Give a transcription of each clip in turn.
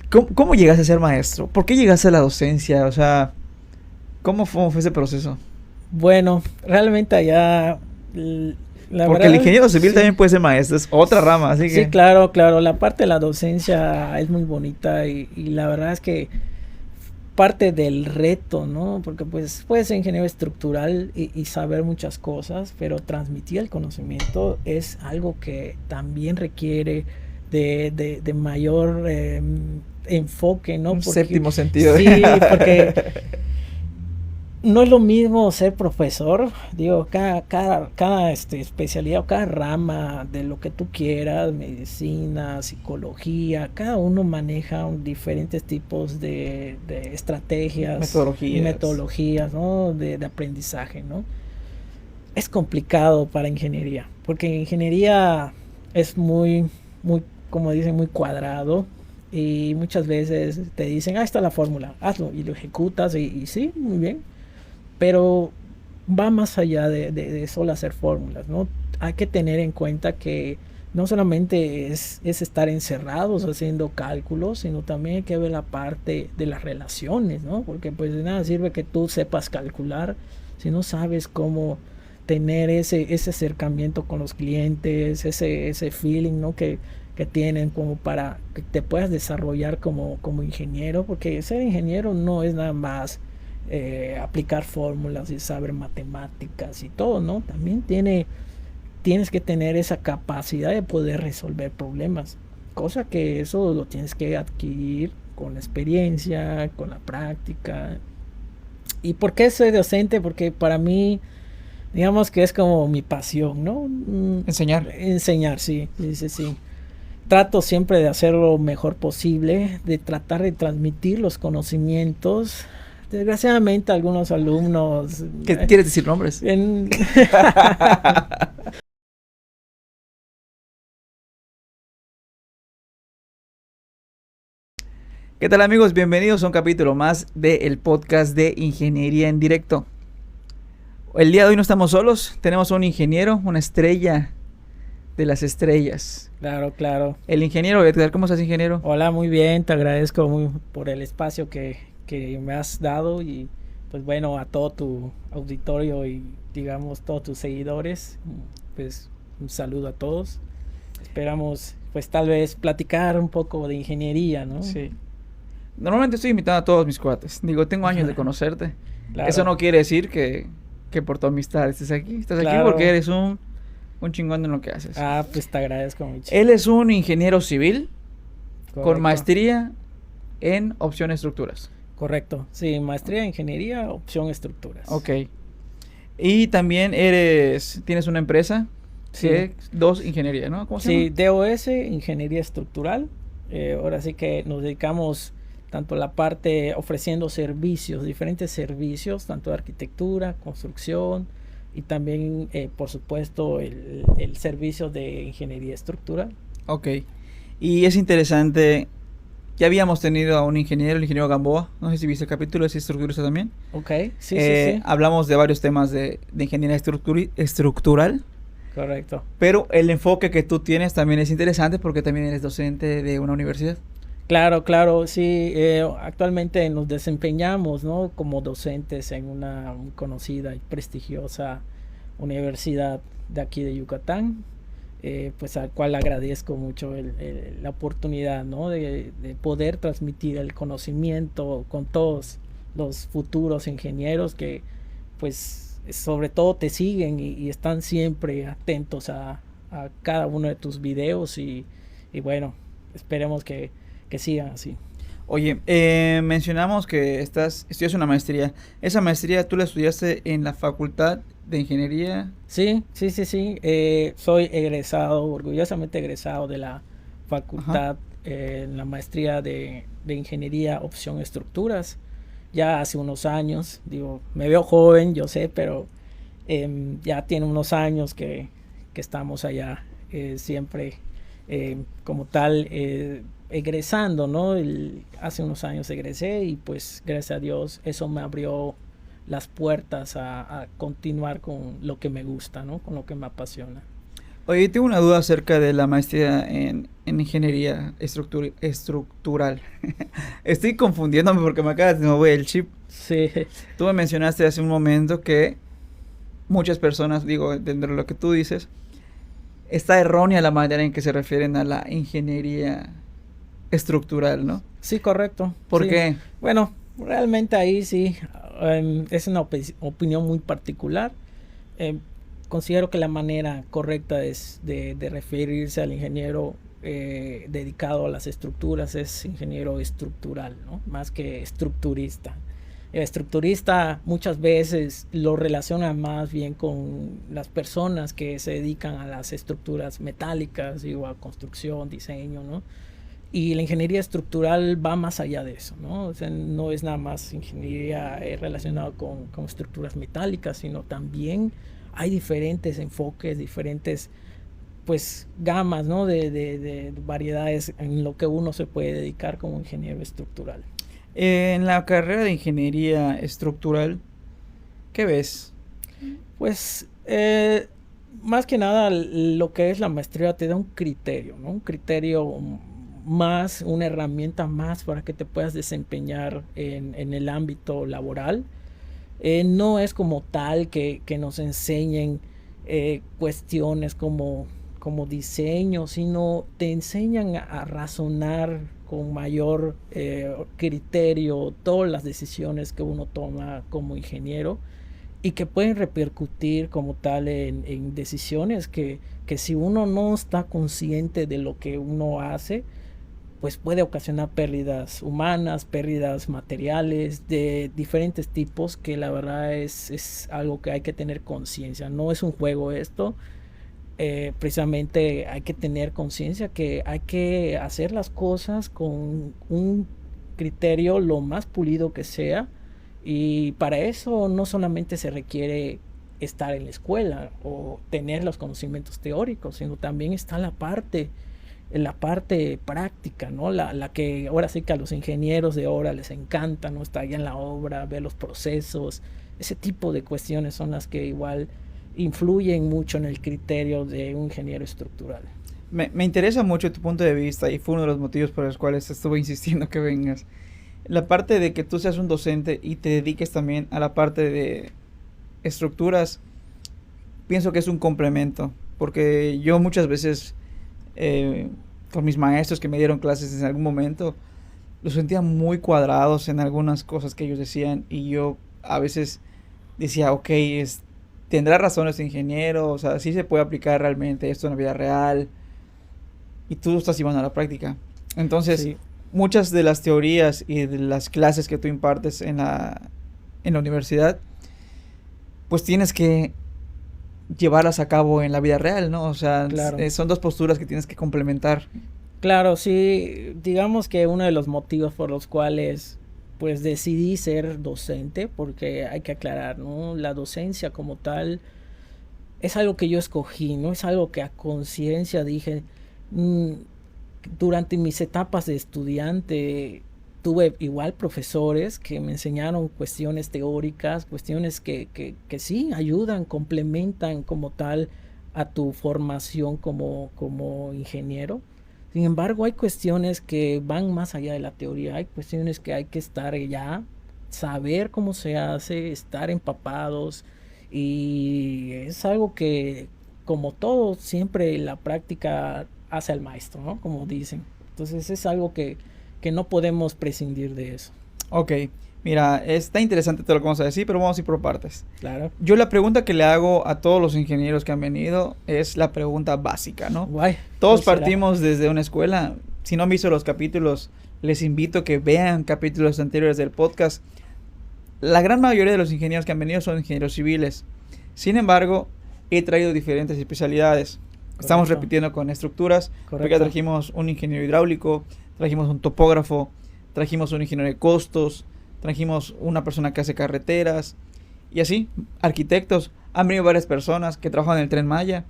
¿Cómo llegaste a ser maestro? ¿Por qué llegaste a la docencia? O sea, ¿cómo fue ese proceso? Bueno, realmente allá, la Porque el verdad, ingeniero civil sí, también puede ser maestro, es otra rama, así sí, que... claro, claro, la parte de la docencia es muy bonita y la verdad es que parte del reto, ¿no? Porque pues puedes ser ingeniero estructural y saber muchas cosas, pero transmitir el conocimiento es algo que también requiere de mayor enfoque, ¿no? Un Porque séptimo sentido. sí, porque no es lo mismo ser profesor, digo, cada especialidad o cada rama de lo que tú quieras, medicina, psicología, cada uno maneja diferentes tipos de estrategias y Metodologías. metodologías, ¿no? De aprendizaje, ¿no? Es complicado para ingeniería, porque ingeniería es muy, como dicen, muy cuadrado y muchas veces te dicen, ah, está la fórmula, hazlo y lo ejecutas y sí, muy bien, pero va más allá de solo hacer fórmulas, ¿no? Hay que tener en cuenta que no solamente es estar encerrados haciendo cálculos, sino también hay que ver la parte de las relaciones, ¿no? Porque pues de nada sirve que tú sepas calcular si no sabes cómo tener ese acercamiento con los clientes, ese feeling, ¿no? Que tienen como para que te puedas desarrollar como ingeniero, porque ser ingeniero no es nada más aplicar fórmulas y saber matemáticas y todo, ¿no? También tienes que tener esa capacidad de poder resolver problemas, cosa que eso lo tienes que adquirir con la experiencia, con la práctica. ¿Y por qué soy docente? Porque para mí, digamos que es como mi pasión, ¿no? Enseñar. Enseñar, sí, sí, sí, sí. Trato siempre de hacer lo mejor posible, de tratar de transmitir los conocimientos. Desgraciadamente algunos alumnos ¿Qué quieres decir nombres? en ¿Qué tal amigos? Bienvenidos a un capítulo más del podcast de Ingeniería en Directo. El día de hoy no estamos solos, tenemos a un ingeniero, una estrella de las estrellas. Claro, claro. El ingeniero Edgar, ¿cómo estás, ingeniero? Hola, muy bien, te agradezco muy por el espacio que me has dado y pues bueno, a todo tu auditorio y digamos todos tus seguidores, pues un saludo a todos. Esperamos pues tal vez platicar un poco de ingeniería, ¿no? Sí. Normalmente estoy invitando a todos mis cuates. Digo, tengo años de conocerte. Eso Claro, no quiere decir que por tu amistad estés aquí. Estás aquí porque claro. eres un chingón en lo que haces. Ah, pues te agradezco mucho. Él es un ingeniero civil con Correcto, maestría en opción estructuras. correcto. Sí, maestría en ingeniería, opción estructuras. Ok. Y también tienes una empresa Sí, que dos ingeniería, ¿no? ¿Cómo se llama? sí, DOS, ingeniería estructural. Ahora sí que nos dedicamos tanto a la parte ofreciendo servicios, diferentes servicios, tanto de arquitectura, construcción y también, por supuesto, el servicio de ingeniería estructural. Ok. Y es interesante. Ya habíamos tenido a un ingeniero, el ingeniero Gamboa. No sé si viste el capítulo de estructuras también. Ok, sí, sí, sí, Hablamos de varios temas de ingeniería estructural. correcto. Pero el enfoque que tú tienes también es interesante porque también eres docente de una universidad. Claro, claro, sí. Actualmente nos desempeñamos, ¿no? Como docentes en una muy conocida y prestigiosa universidad de aquí de Yucatán, pues al cual agradezco mucho la oportunidad, ¿no? De poder transmitir el conocimiento con todos los futuros ingenieros que, pues, sobre todo te siguen y están siempre atentos a cada uno de tus videos y bueno, esperemos que sigan así. Oye, mencionamos que estudias una maestría. ¿Esa maestría tú la estudiaste en la Facultad de Ingeniería? Sí, sí, sí, sí. Soy egresado, orgullosamente egresado de la Ajá. facultad en la maestría de Ingeniería Opción Estructuras. Ya hace unos años, digo, me veo joven, yo sé, pero ya tiene unos años que estamos allá siempre como tal egresando, ¿no? Hace unos años egresé y pues gracias a Dios eso me abrió las puertas a continuar con lo que me gusta, ¿no? Con lo que me apasiona. Oye, tengo una duda acerca de la maestría en ingeniería estructural. Estoy confundiéndome porque me acabas de mover el chip. Sí, Tú me mencionaste hace un momento que muchas personas, digo, dentro de lo que tú dices, está errónea la manera en que se refieren a la ingeniería estructural, ¿no? sí, correcto. ¿Por Sí. qué? Bueno, realmente ahí sí, es una opinión muy particular. Em, Considero que la manera correcta de referirse al ingeniero dedicado a las estructuras es ingeniero estructural, ¿no? Más que estructurista. El estructurista muchas veces lo relaciona más bien con las personas que se dedican a las estructuras metálicas, digo, a construcción, diseño, ¿no? Y la ingeniería estructural va más allá de eso, ¿no? O sea, no es nada más ingeniería relacionada con estructuras metálicas, sino también hay diferentes enfoques, diferentes pues gamas, ¿no? De variedades en lo que uno se puede dedicar como ingeniero estructural. En la carrera de ingeniería estructural, ¿qué ves? Pues más que nada lo que es la maestría te da un criterio, ¿no? Un criterio más, una herramienta más para que te puedas desempeñar en el ámbito laboral. No es como tal que nos enseñen cuestiones como diseño, sino te enseñan a razonar con mayor criterio todas las decisiones que uno toma como ingeniero y que pueden repercutir como tal en decisiones que si uno no está consciente de lo que uno hace, pues puede ocasionar pérdidas humanas, pérdidas materiales de diferentes tipos, que la verdad es algo que hay que tener conciencia. No es un juego esto, precisamente hay que tener conciencia que hay que hacer las cosas con un criterio lo más pulido que sea, y para eso no solamente se requiere estar en la escuela o tener los conocimientos teóricos, sino también está la parte práctica, ¿no? La que ahora sí que a los ingenieros de obra les encanta, ¿no? Estar allá en la obra, ver los procesos, ese tipo de cuestiones son las que igual influyen mucho en el criterio de un ingeniero estructural. Me interesa mucho tu punto de vista y fue uno de los motivos por los cuales estuve insistiendo que vengas. La parte de que tú seas un docente y te dediques también a la parte de estructuras, pienso que es un complemento, porque yo muchas veces con mis maestros que me dieron clases en algún momento, los sentía muy cuadrados en algunas cosas que ellos decían y yo a veces decía, ok, tendrá razón este ingeniero, o sea, sí se puede aplicar realmente esto en la vida real y tú lo estás llevando a la práctica. Entonces, Sí, muchas de las teorías y de las clases que tú impartes en la universidad, pues tienes que llevarlas a cabo en la vida real, ¿no? O sea, claro. son dos posturas que tienes que complementar. Claro, sí, digamos que uno de los motivos por los cuales pues decidí ser docente, porque hay que aclarar, ¿no? La docencia como tal es algo que yo escogí, no es algo que a conciencia dije. mm, Durante mis etapas de estudiante tuve igual profesores que me enseñaron cuestiones teóricas, cuestiones que sí ayudan, complementan como tal a tu formación como ingeniero. Sin embargo, hay cuestiones que van más allá de la teoría, hay cuestiones que hay que estar ya, saber cómo se hace, estar empapados, y es algo que, como todo, siempre la práctica hace al maestro, ¿no? Como dicen. Entonces es algo que no podemos prescindir de eso. Ok, mira, está interesante todo lo que vamos a decir, pero vamos a ir por partes. Claro. Yo la pregunta que le hago a todos los ingenieros que han venido es la pregunta básica, ¿no? Guay. Todos ¿Cuál será? partimos desde una escuela. Si no han visto los capítulos, les invito a que vean capítulos anteriores del podcast. La gran mayoría de los ingenieros que han venido son ingenieros civiles. Sin embargo, he traído diferentes especialidades. Estamos Correcto. repitiendo con estructuras, porque Correcto. trajimos un ingeniero hidráulico, trajimos un topógrafo, trajimos un ingeniero de costos, trajimos una persona que hace carreteras, y así, arquitectos. Han venido varias personas que trabajan en el Tren Maya.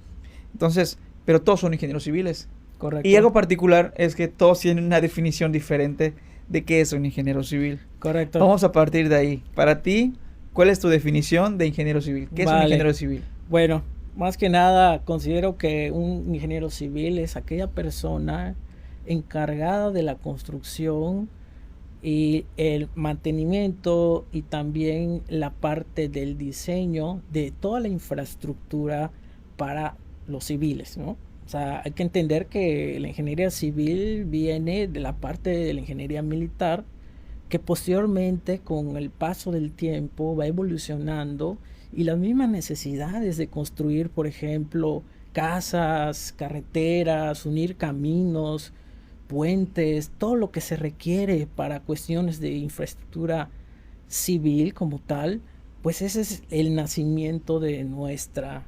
Entonces, pero todos son ingenieros civiles. Correcto. Y algo particular es que todos tienen una definición diferente de qué es un ingeniero civil. Correcto. Vamos a partir de ahí. Para ti, ¿cuál es tu definición de ingeniero civil? ¿Qué es un Vale. ingeniero civil? Bueno, más que nada considero que un ingeniero civil es aquella persona encargada de la construcción y el mantenimiento y también la parte del diseño de toda la infraestructura para los civiles, ¿no? O sea, hay que entender que la ingeniería civil viene de la parte de la ingeniería militar, que posteriormente con el paso del tiempo va evolucionando y las mismas necesidades de construir, por ejemplo, casas, carreteras, unir caminos, puentes, todo lo que se requiere para cuestiones de infraestructura civil como tal, pues ese es el nacimiento de nuestra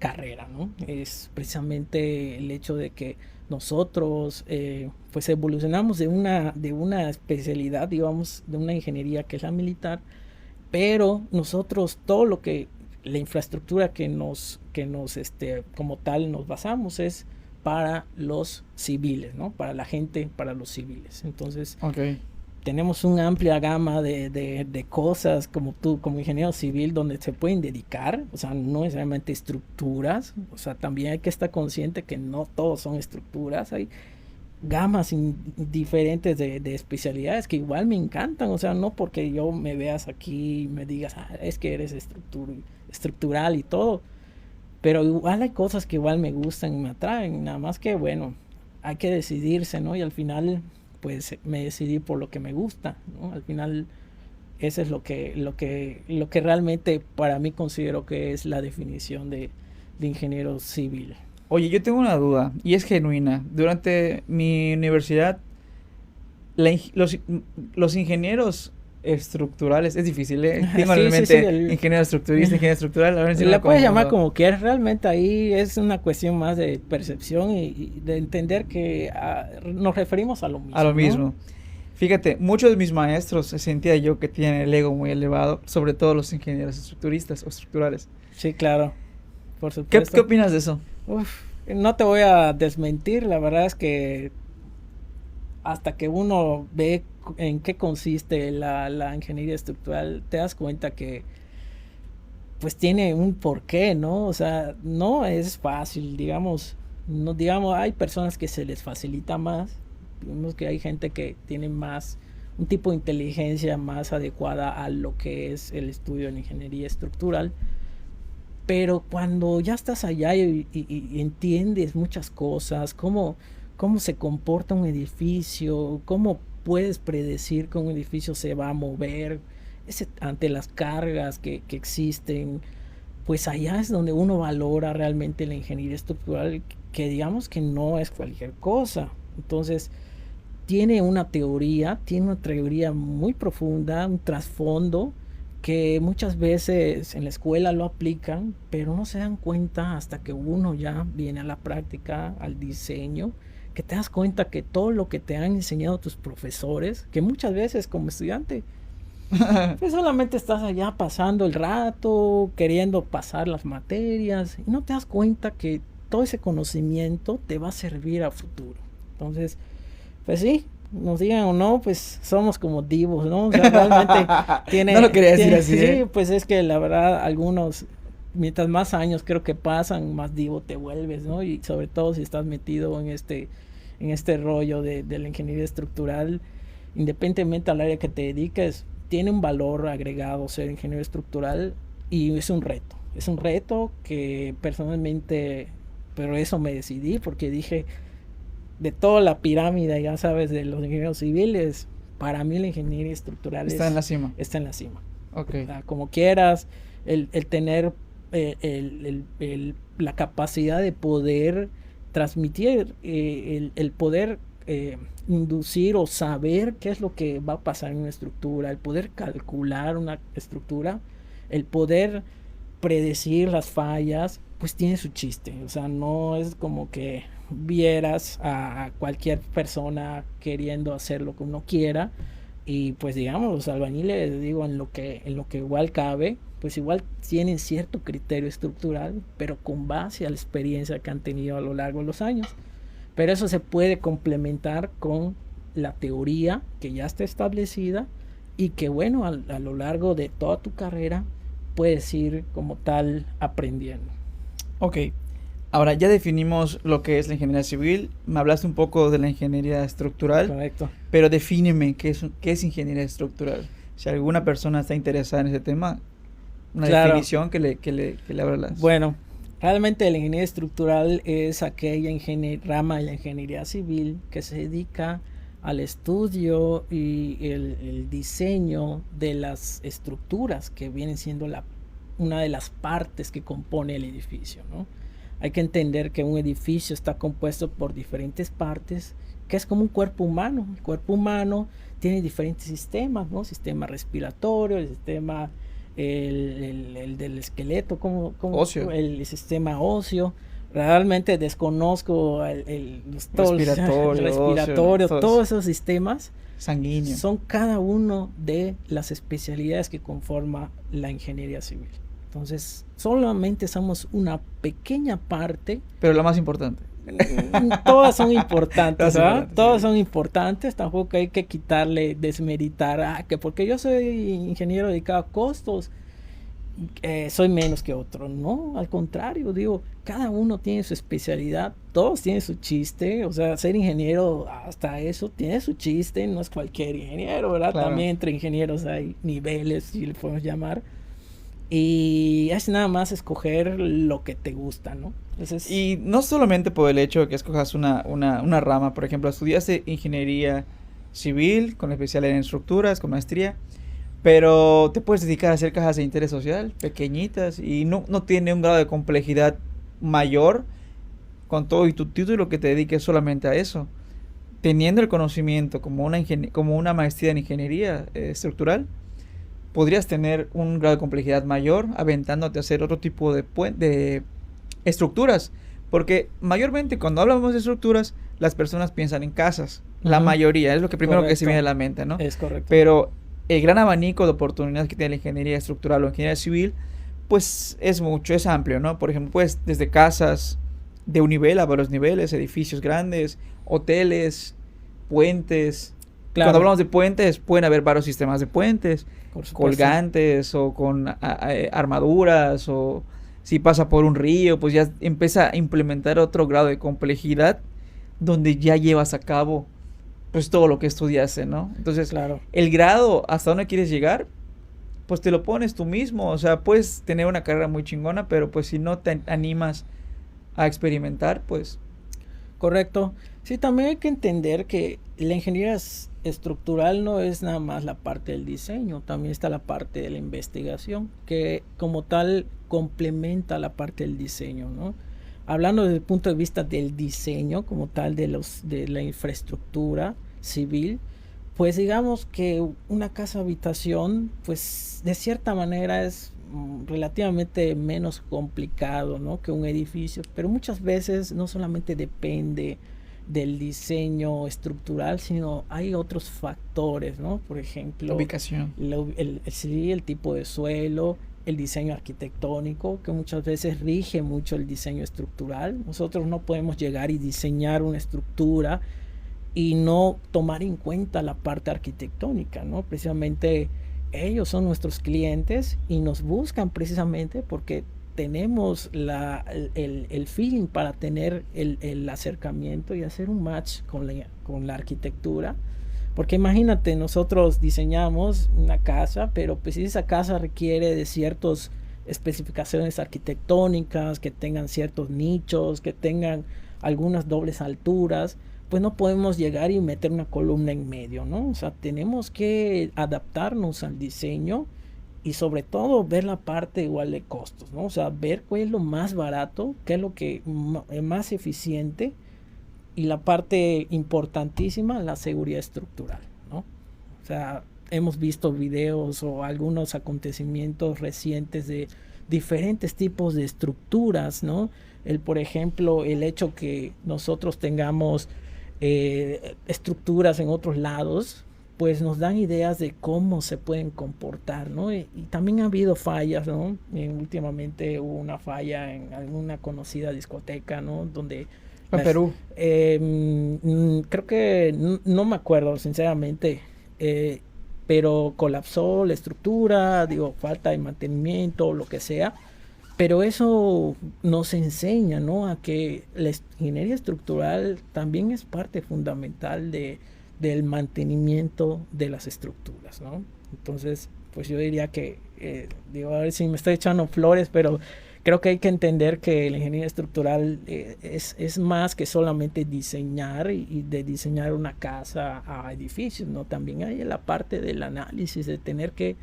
carrera, ¿no? Es precisamente el hecho de que nosotros pues evolucionamos de una especialidad, digamos, de una ingeniería que es la militar, pero nosotros todo lo que la infraestructura que nos como tal nos basamos es para los civiles, ¿no? Para la gente, para los civiles. Entonces, Ok. tenemos una amplia gama de cosas como tú, como ingeniero civil, donde se pueden dedicar, o sea, no necesariamente estructuras, o sea, también hay que estar consciente que no todos son estructuras, hay gamas diferentes de especialidades que igual me encantan, o sea, no porque yo me veas aquí y me digas, ah, es que eres estructural y todo, pero igual hay cosas que igual me gustan y me atraen, nada más que bueno, hay que decidirse, ¿no? Y al final, pues me decidí por lo que me gusta, ¿no? Al final, eso es lo que realmente para mí considero que es la definición de ingeniero civil. Oye, yo tengo una duda y es genuina. Durante mi universidad, los ingenieros estructurales, es difícil, ¿eh? Tengo en Sí, sí, sí. mente ingeniero estructurista, ingeniero estructural, a ver si no Le me puedes llamar confundo. como quieras, realmente ahí es una cuestión más de percepción y de entender que nos referimos a lo mismo, A lo ¿no? mismo. Fíjate, muchos de mis maestros sentía yo que tienen el ego muy elevado, sobre todo los ingenieros estructuristas o estructurales. Sí, claro, por ¿Qué supuesto. opinas de eso? Uf, no te voy a desmentir, la verdad es que hasta que uno ve en qué consiste la ingeniería estructural, te das cuenta que pues tiene un porqué, ¿no? O sea, no es fácil, digamos, no digamos, hay personas que se les facilita más, digamos que hay gente que tiene más un tipo de inteligencia más adecuada a lo que es el estudio en ingeniería estructural, pero cuando ya estás allá y entiendes muchas cosas, cómo se comporta un edificio, cómo puedes predecir que un edificio se va a mover ante las cargas que existen, pues allá es donde uno valora realmente la ingeniería estructural, que digamos que no es cualquier cosa. Entonces, tiene una teoría muy profunda, un trasfondo que muchas veces en la escuela lo aplican, pero no se dan cuenta hasta que uno ya viene a la práctica, al diseño, que te das cuenta que todo lo que te han enseñado tus profesores, que muchas veces como estudiante, pues solamente estás allá pasando el rato, queriendo pasar las materias, y no te das cuenta que todo ese conocimiento te va a servir a futuro. Entonces, pues sí, nos digan o no, pues somos como divos, ¿no? O sea, realmente No lo quería decir así, sí, ¿eh? pues es que la verdad, algunos, mientras más años creo que pasan, más divo te vuelves, ¿no? Y sobre todo si estás metido en este rollo de la ingeniería estructural, independientemente al área que te dediques, tiene un valor agregado ser ingeniero estructural y es un reto que personalmente, pero eso me decidí porque dije, de toda la pirámide, ya sabes, de los ingenieros civiles, para mí la ingeniería estructural Está en la cima. está en la cima. Ok. O sea, como quieras, el tener la capacidad de poder transmitir, el poder inducir o saber qué es lo que va a pasar en una estructura, el poder calcular una estructura, el poder predecir las fallas, pues tiene su chiste. O sea, no es como que vieras a cualquier persona queriendo hacer lo que uno quiera y pues digamos los albañiles, digo, en lo que igual cabe, pues igual tienen cierto criterio estructural, pero con base a la experiencia que han tenido a lo largo de los años. Pero eso se puede complementar con la teoría que ya está establecida y que bueno, a lo largo de toda tu carrera puedes ir como tal aprendiendo. Ok. Ahora ya definimos lo que es la ingeniería civil. Me hablaste un poco de la ingeniería estructural, Correcto. pero defíneme qué es ingeniería estructural. Si alguna persona está interesada en ese tema, una Claro. definición que le abra las... Bueno, realmente la ingeniería estructural es aquella rama de la ingeniería civil que se dedica al estudio y el diseño de las estructuras que vienen siendo una de las partes que compone el edificio, ¿no? Hay que entender que un edificio está compuesto por diferentes partes, que es como un cuerpo humano. El cuerpo humano tiene diferentes sistemas, ¿no? Sistema respiratorio, el sistema el del esqueleto, Ocio. el sistema óseo. Realmente desconozco todos Respiratorio, respiratorios, óseo, todos esos sistemas sanguíneo. son cada uno de las especialidades que conforma la ingeniería civil. Entonces, solamente somos una pequeña parte. Pero la más importante. Todas son importantes, ¿verdad? Todas sí. son importantes, tampoco hay que quitarle, desmeritar, que porque yo soy ingeniero dedicado a costos, soy menos que otro, no, al contrario, digo, cada uno tiene su especialidad, todos tienen su chiste, o sea, ser ingeniero, hasta eso tiene su chiste, no es cualquier ingeniero, ¿verdad? Claro. También entre ingenieros hay niveles, si le podemos llamar, y es nada más escoger lo que te gusta, ¿no? Entonces, Y no solamente por el hecho de que escojas una rama, por ejemplo, estudiaste ingeniería civil con especialidad en estructuras, con maestría, pero te puedes dedicar a hacer cajas de interés social, pequeñitas, y no tiene un grado de complejidad mayor con todo y tu título que te dediques solamente a eso. Teniendo el conocimiento como una maestría en ingeniería estructural, podrías tener un grado de complejidad mayor aventándote a hacer otro tipo de estructuras. Porque mayormente cuando hablamos de estructuras, las personas piensan en casas. La mayoría, es lo que primero que se viene a la mente, ¿no? Es correcto. Pero el gran abanico de oportunidades que tiene la ingeniería estructural o ingeniería civil, pues es mucho, es amplio, ¿no? Por ejemplo, pues desde casas de un nivel a varios niveles, edificios grandes, hoteles, puentes. Claro. Cuando hablamos de puentes, pueden haber varios sistemas de puentes, Por supuesto. colgantes o con armaduras, o si pasa por un río, pues ya empieza a implementar otro grado de complejidad donde ya llevas a cabo pues todo lo que estudiaste, ¿no? Entonces, Claro. el grado hasta dónde quieres llegar, pues te lo pones tú mismo, o sea, puedes tener una carrera muy chingona, pero pues si no te animas a experimentar, pues Correcto. Sí, también hay que entender que la ingeniería estructural no es nada más la parte del diseño, también está la parte de la investigación, que como tal complementa la parte del diseño, ¿no? Hablando desde el punto de vista del diseño, como tal, de la infraestructura civil, pues digamos que una casa habitación, pues de cierta manera es relativamente menos complicado, ¿no? Que un edificio, pero muchas veces no solamente depende del diseño estructural, sino hay otros factores, ¿no? Por ejemplo, ubicación. El tipo de suelo, el diseño arquitectónico, que muchas veces rige mucho el diseño estructural. Nosotros no podemos llegar y diseñar una estructura y no tomar en cuenta la parte arquitectónica, ¿no? Precisamente ellos son nuestros clientes y nos buscan precisamente porque tenemos el feeling para tener el acercamiento y hacer un match con la arquitectura. Porque imagínate, nosotros diseñamos una casa, pero pues si esa casa requiere de ciertas especificaciones arquitectónicas, que tengan ciertos nichos, que tengan algunas dobles alturas, pues no podemos llegar y meter una columna en medio, ¿no? O sea, tenemos que adaptarnos al diseño y sobre todo ver la parte igual de costos, ¿no? O sea, ver cuál es lo más barato, qué es lo que es más eficiente y la parte importantísima, la seguridad estructural, ¿no? O sea, hemos visto videos o algunos acontecimientos recientes de diferentes tipos de estructuras, ¿no? Por ejemplo, el hecho que nosotros tengamos estructuras en otros lados, pues nos dan ideas de cómo se pueden comportar, ¿no? Y también ha habido fallas, ¿no? Últimamente hubo una falla en alguna conocida discoteca, ¿no? Donde En Perú. creo que no me acuerdo, sinceramente, pero colapsó la estructura, digo, falta de mantenimiento, lo que sea, Pero eso nos enseña, ¿no? A que la ingeniería estructural también es parte fundamental del mantenimiento de las estructuras, ¿no? Entonces, pues yo diría que, digo, a ver si me estoy echando flores, pero creo que hay que entender que la ingeniería estructural es más que solamente diseñar y de diseñar una casa a edificios, ¿no? También hay la parte del análisis, de tener que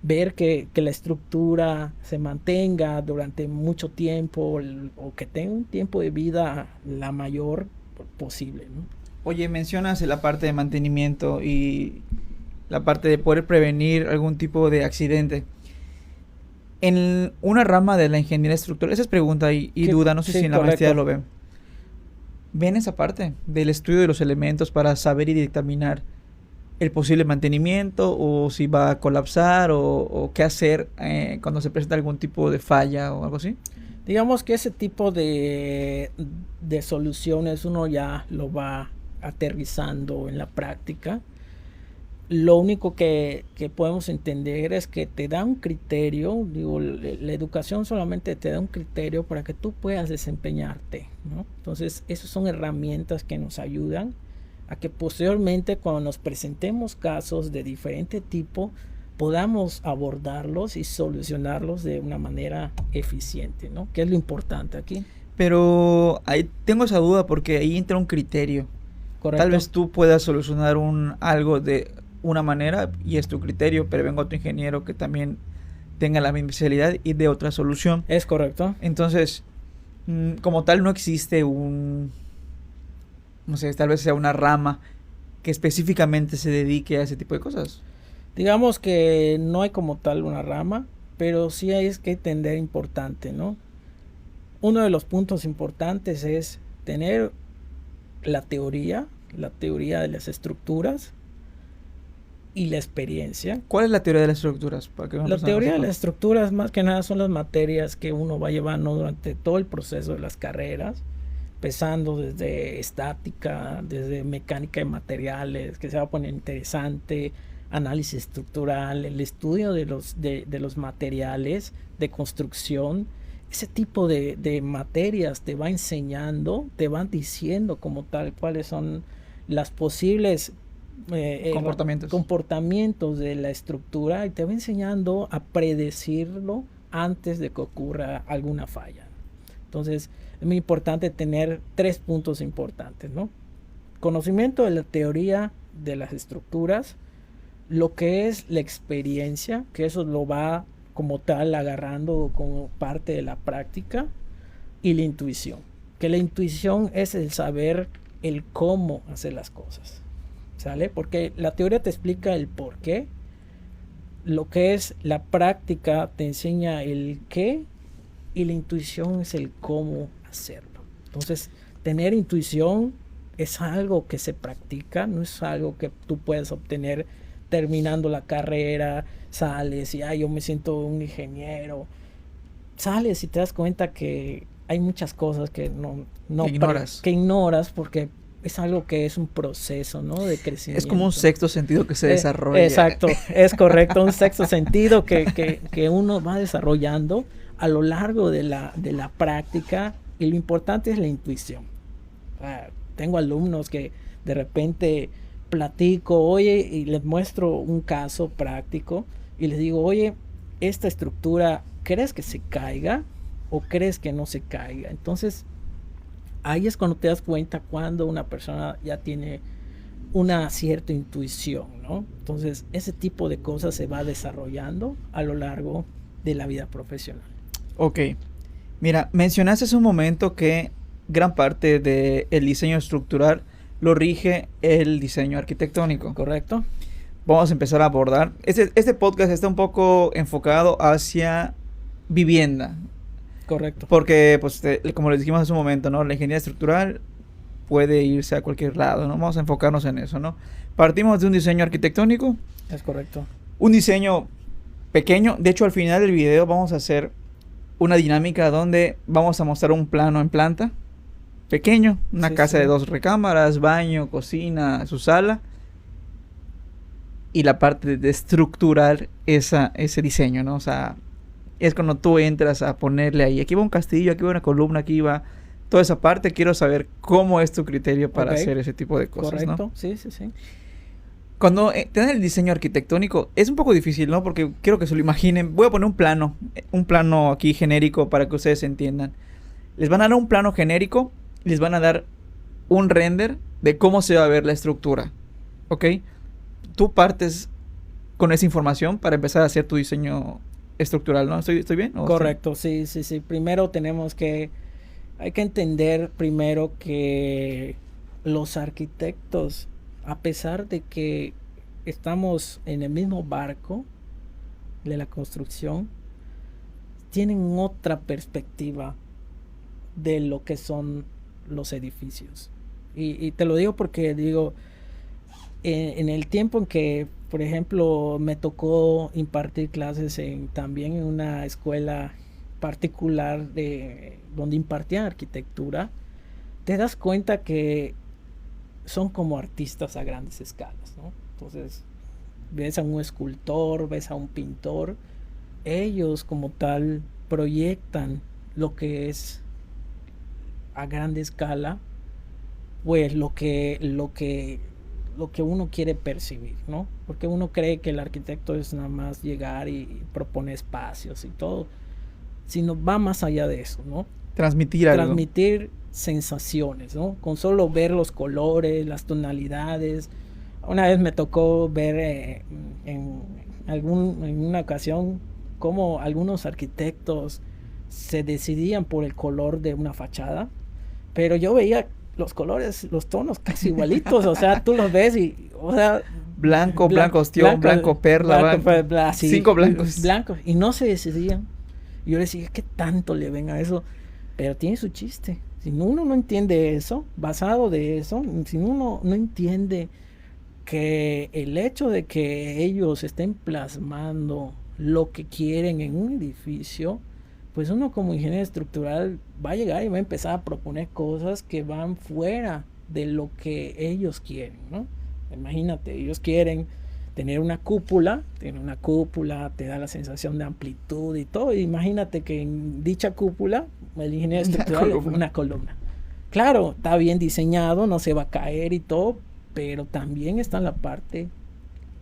ver que la estructura se mantenga durante mucho tiempo o que tenga un tiempo de vida la mayor posible, ¿no? Oye, mencionas la parte de mantenimiento y la parte de poder prevenir algún tipo de accidente. En una rama de la ingeniería estructural, esa es pregunta y duda, no sé sí, si en la correcto. maestría lo ven. ¿Ven esa parte del estudio de los elementos para saber y dictaminar el posible mantenimiento o si va a colapsar o qué hacer cuando se presenta algún tipo de falla o algo así? Digamos que ese tipo de soluciones uno ya lo va aterrizando en la práctica. Lo único que podemos entender es que te da un criterio, digo, la educación solamente te da un criterio para que tú puedas desempeñarte, ¿no? Entonces, esas son herramientas que nos ayudan a que posteriormente, cuando nos presentemos casos de diferente tipo, podamos abordarlos y solucionarlos de una manera eficiente, ¿no? Que es lo importante aquí. Pero ahí tengo esa duda porque ahí entra un criterio. ¿Correcto? Tal vez tú puedas solucionar algo de una manera y es tu criterio, pero venga otro ingeniero que también tenga la misma especialidad y de otra solución. Es correcto. Entonces, como tal no existe no sé, tal vez sea una rama que específicamente se dedique a ese tipo de cosas. Digamos que no hay como tal una rama, pero sí hay que entender importante, ¿no? Uno de los puntos importantes es tener la teoría de las estructuras y la experiencia. ¿Cuál es la teoría de las estructuras? La teoría de las estructuras más que nada son las materias que uno va llevando durante todo el proceso de las carreras, empezando desde estática, desde mecánica de materiales, que se va a poner interesante, análisis estructural, el estudio de los materiales de construcción. Ese tipo de materias te va enseñando, te van diciendo como tal cuáles son las posibles comportamientos de la estructura y te va enseñando a predecirlo antes de que ocurra alguna falla. Entonces es muy importante tener 3 puntos importantes, ¿no? Conocimiento de la teoría de las estructuras, lo que es la experiencia, que eso lo va como tal agarrando como parte de la práctica, y la intuición, que la intuición es el saber el cómo hacer las cosas, ¿sale? Porque la teoría te explica el por qué, lo que es la práctica te enseña el qué y la intuición es el cómo hacerlo. Entonces, tener intuición es algo que se practica, no es algo que tú puedes obtener terminando la carrera, sales y yo me siento un ingeniero. Sales y te das cuenta que hay muchas cosas que que ignoras porque es algo que es un proceso, ¿no? De crecimiento. Es como un sexto sentido que se desarrolla. Exacto, es correcto, un sexto sentido que uno va desarrollando a lo largo de la práctica y lo importante es la intuición. Tengo alumnos que de repente platico, oye, y les muestro un caso práctico y les digo, oye, esta estructura, ¿crees que se caiga o crees que no se caiga? Entonces, ahí es cuando te das cuenta cuando una persona ya tiene una cierta intuición, ¿no? Entonces, ese tipo de cosas se va desarrollando a lo largo de la vida profesional. Ok. Mira, mencionaste hace un momento que gran parte del diseño estructural lo rige el diseño arquitectónico. ¿Correcto? Vamos a empezar a abordar. Este podcast está un poco enfocado hacia vivienda. Correcto. Porque, pues, como les dijimos hace un momento, ¿no? La ingeniería estructural puede irse a cualquier lado, ¿no? Vamos a enfocarnos en eso, ¿no? Partimos de un diseño arquitectónico. Es correcto. Un diseño pequeño. De hecho, al final del video vamos a hacer una dinámica donde vamos a mostrar un plano en planta. Pequeño, una casa de 2 recámaras, baño, cocina, su sala. Y la parte de estructurar ese diseño, ¿no? O sea, es cuando tú entras a ponerle ahí, aquí va un castillo, aquí va una columna, aquí va toda esa parte. Quiero saber cómo es tu criterio para hacer ese tipo de cosas, correcto, ¿no? sí, sí, sí. Cuando te dan el diseño arquitectónico, es un poco difícil, ¿no? Porque quiero que se lo imaginen. Voy a poner un plano aquí genérico para que ustedes entiendan. Les van a dar un plano genérico, les van a dar un render de cómo se va a ver la estructura, ¿ok? Tú partes con esa información para empezar a hacer tu diseño estructural, ¿no? ¿Estoy bien? Correcto, sí, sí, sí. Primero hay que entender primero que los arquitectos, a pesar de que estamos en el mismo barco de la construcción, tienen otra perspectiva de lo que son los edificios. Y te lo digo porque en el tiempo en que, por ejemplo, me tocó impartir clases también en una escuela particular donde impartían arquitectura, te das cuenta que son como artistas a grandes escalas, ¿no? Entonces, ves a un escultor, ves a un pintor, ellos como tal proyectan lo que es a gran escala, pues lo que uno quiere percibir, ¿no? Porque uno cree que el arquitecto es nada más llegar y proponer espacios y todo, sino va más allá de eso, ¿no? Transmitir sensaciones, ¿no? Con solo ver los colores, las tonalidades. Una vez me tocó ver en una ocasión cómo algunos arquitectos se decidían por el color de una fachada, pero yo veía los colores, los tonos casi igualitos, o sea, tú los ves y, o sea, blanco, ostión, blanco, perla, así, 5 blancos. Y no se decidían. Yo les decía, ¿qué tanto le ven a eso? Pero tiene su chiste. Si uno no entiende eso, basado de eso, si uno no entiende que el hecho de que ellos estén plasmando lo que quieren en un edificio, pues uno como ingeniero estructural va a llegar y va a empezar a proponer cosas que van fuera de lo que ellos quieren, ¿no? Imagínate, ellos quieren tener una cúpula, te da la sensación de amplitud y todo. Imagínate que en dicha cúpula, el ingeniero estructural es una columna. Claro, está bien diseñado, no se va a caer y todo, pero también está en la parte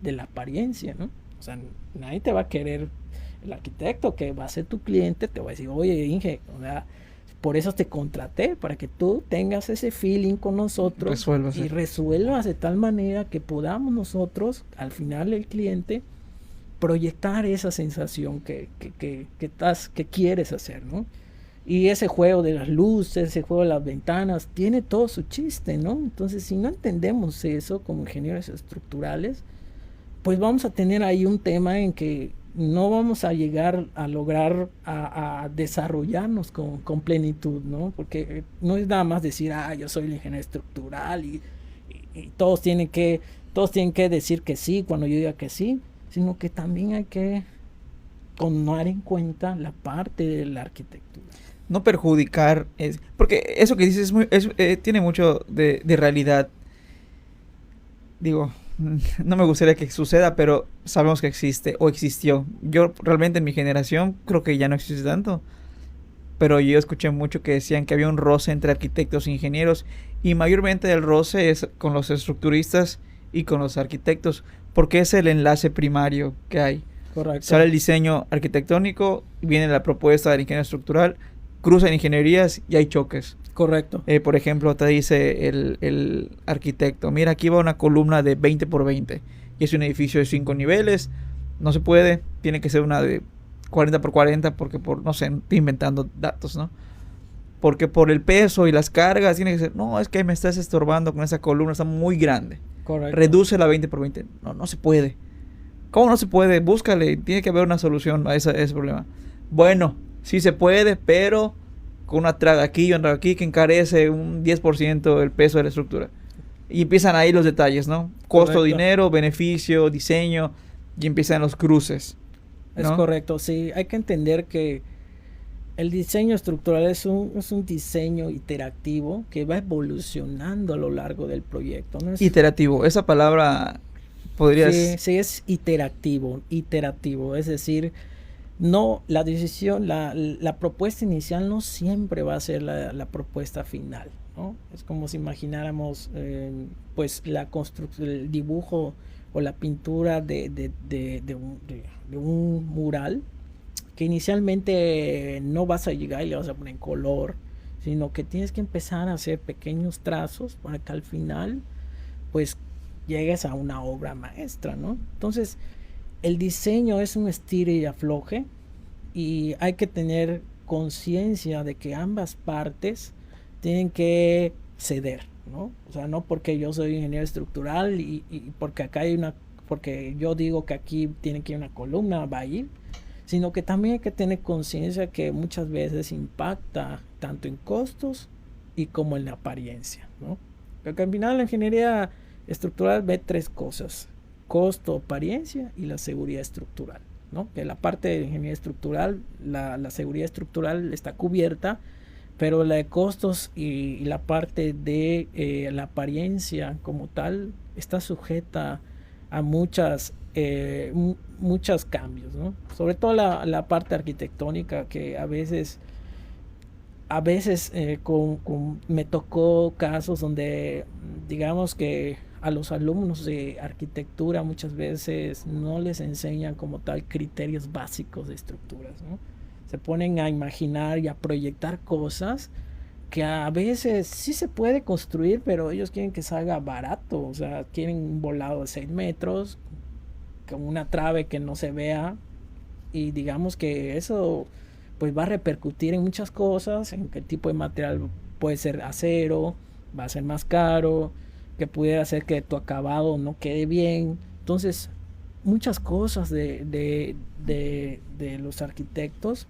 de la apariencia, ¿no? O sea, nadie te va a querer. El arquitecto que va a ser tu cliente te va a decir, oye, Inge, o sea, por eso te contraté, para que tú tengas ese feeling con nosotros y resuelvas de tal manera que podamos nosotros, al final el cliente, proyectar esa sensación que quieres hacer, ¿no? Y ese juego de las luces, ese juego de las ventanas, tiene todo su chiste, ¿no? Entonces, si no entendemos eso como ingenieros estructurales, pues vamos a tener ahí un tema en que no vamos a llegar a lograr a desarrollarnos con plenitud, ¿no? Porque no es nada más decir, yo soy el ingeniero estructural y todos tienen que decir que sí cuando yo diga que sí, sino que también hay que tomar en cuenta la parte de la arquitectura. No perjudicar, porque eso que dices tiene mucho de realidad. Digo, no me gustaría que suceda, pero sabemos que existe o existió. Yo realmente en mi generación creo que ya no existe tanto, pero yo escuché mucho que decían que había un roce entre arquitectos e ingenieros, y mayormente el roce es con los estructuristas y con los arquitectos, porque es el enlace primario que hay. Correcto. Sale el diseño arquitectónico, viene la propuesta del ingeniero estructural, cruzan ingenierías y hay choques. Correcto. Por ejemplo, te dice el arquitecto, mira, aquí va una columna de 20 por 20 y es un edificio de 5 niveles, no se puede, tiene que ser una de 40 por 40 porque no sé, estoy inventando datos, ¿no? Porque por el peso y las cargas tiene que ser, no, es que me estás estorbando con esa columna, está muy grande. Correcto. Reduce la 20 por 20. No se puede. ¿Cómo no se puede? Búscale, tiene que haber una solución a ese problema. Bueno, sí se puede, pero con una traba aquí y otra aquí que encarece un 10% el peso de la estructura. Y empiezan ahí los detalles, ¿no? Costo, correcto, dinero, beneficio, diseño, y empiezan los cruces, ¿no? Es correcto, sí. Hay que entender que el diseño estructural es un diseño iterativo que va evolucionando a lo largo del proyecto, ¿no? Iterativo, esa palabra podrías... Sí, es iterativo, es decir, no, la decisión, la propuesta inicial no siempre va a ser la propuesta final, ¿no? Es como si imagináramos pues el dibujo o la pintura de un mural, que inicialmente no vas a llegar y le vas a poner color, sino que tienes que empezar a hacer pequeños trazos para que al final pues llegues a una obra maestra, ¿no? Entonces, el diseño es un estire y afloje, y hay que tener conciencia de que ambas partes tienen que ceder, ¿no? O sea, no porque yo soy ingeniero estructural y porque acá hay porque yo digo que aquí tiene que ir una columna, va a ir, sino que también hay que tener conciencia que muchas veces impacta tanto en costos y como en la apariencia, ¿no? Porque al final la ingeniería estructural ve tres cosas: costo, apariencia y la seguridad estructural, ¿no? Que la parte de ingeniería estructural, la seguridad estructural está cubierta, pero la de costos y la parte de la apariencia como tal está sujeta a muchos cambios, ¿no? Sobre todo la parte arquitectónica, que a veces me tocó casos donde, digamos que a los alumnos de arquitectura muchas veces no les enseñan como tal criterios básicos de estructuras, ¿no? Se ponen a imaginar y a proyectar cosas que a veces sí se puede construir, pero ellos quieren que salga barato. O sea, quieren un volado de 6 metros con una trave que no se vea, y digamos que eso pues va a repercutir en muchas cosas, en qué tipo de material puede ser acero, va a ser más caro, que pudiera hacer que tu acabado no quede bien. Entonces, muchas cosas de los arquitectos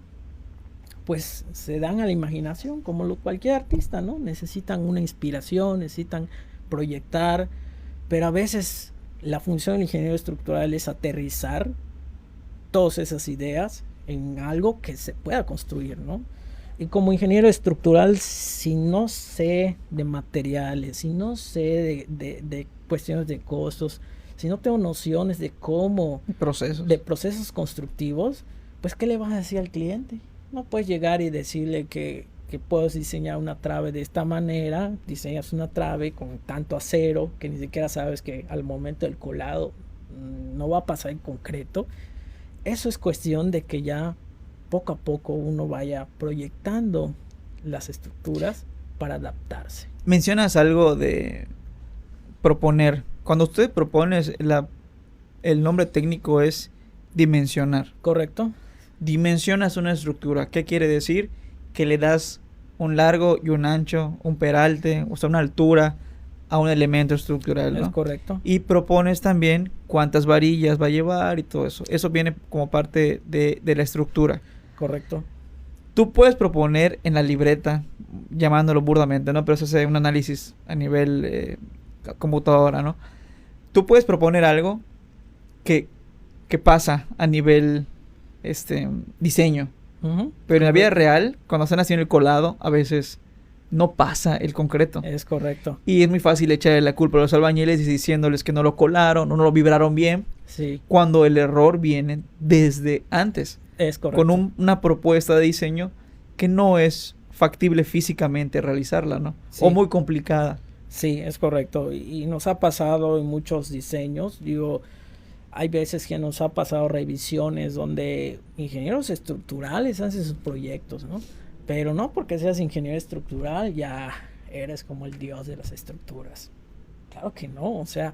pues se dan a la imaginación, como cualquier artista, ¿no? Necesitan una inspiración, necesitan proyectar, pero a veces la función del ingeniero estructural es aterrizar todas esas ideas en algo que se pueda construir, ¿no? Y como ingeniero estructural, si no sé de materiales, si no sé de cuestiones de costos, si no tengo nociones de de procesos constructivos, pues ¿qué le vas a decir al cliente? No puedes llegar y decirle que puedes diseñar una trave de esta manera. Diseñas una trave con tanto acero que ni siquiera sabes que al momento del colado no va a pasar en concreto. Eso es cuestión de que ya poco a poco uno vaya proyectando las estructuras para adaptarse. Mencionas algo de proponer. Cuando usted propone, el nombre técnico es dimensionar. ¿Correcto? Dimensionas una estructura. ¿Qué quiere decir? Que le das un largo y un ancho, un peralte, o sea, una altura a un elemento estructural, ¿no? Es correcto. Y propones también cuántas varillas va a llevar y todo eso. Eso viene como parte de la estructura. Correcto. Tú puedes proponer en la libreta, llamándolo burdamente, ¿no? Pero eso es un análisis a nivel computadora, ¿no? Tú puedes proponer algo que pasa a nivel diseño. Pero en la vida real, cuando están haciendo el colado, a veces no pasa el concreto. Es correcto. Y es muy fácil echarle la culpa a los albañiles y diciéndoles que no lo colaron o no lo vibraron bien. Sí. Cuando el error viene desde antes. Es correcto. Con una propuesta de diseño que no es factible físicamente realizarla, ¿no? Sí. O muy complicada. Sí, es correcto. Y nos ha pasado en muchos diseños. Digo, hay veces que nos ha pasado revisiones donde ingenieros estructurales hacen sus proyectos, ¿no? Pero no porque seas ingeniero estructural ya eres como el dios de las estructuras. Claro que no, o sea,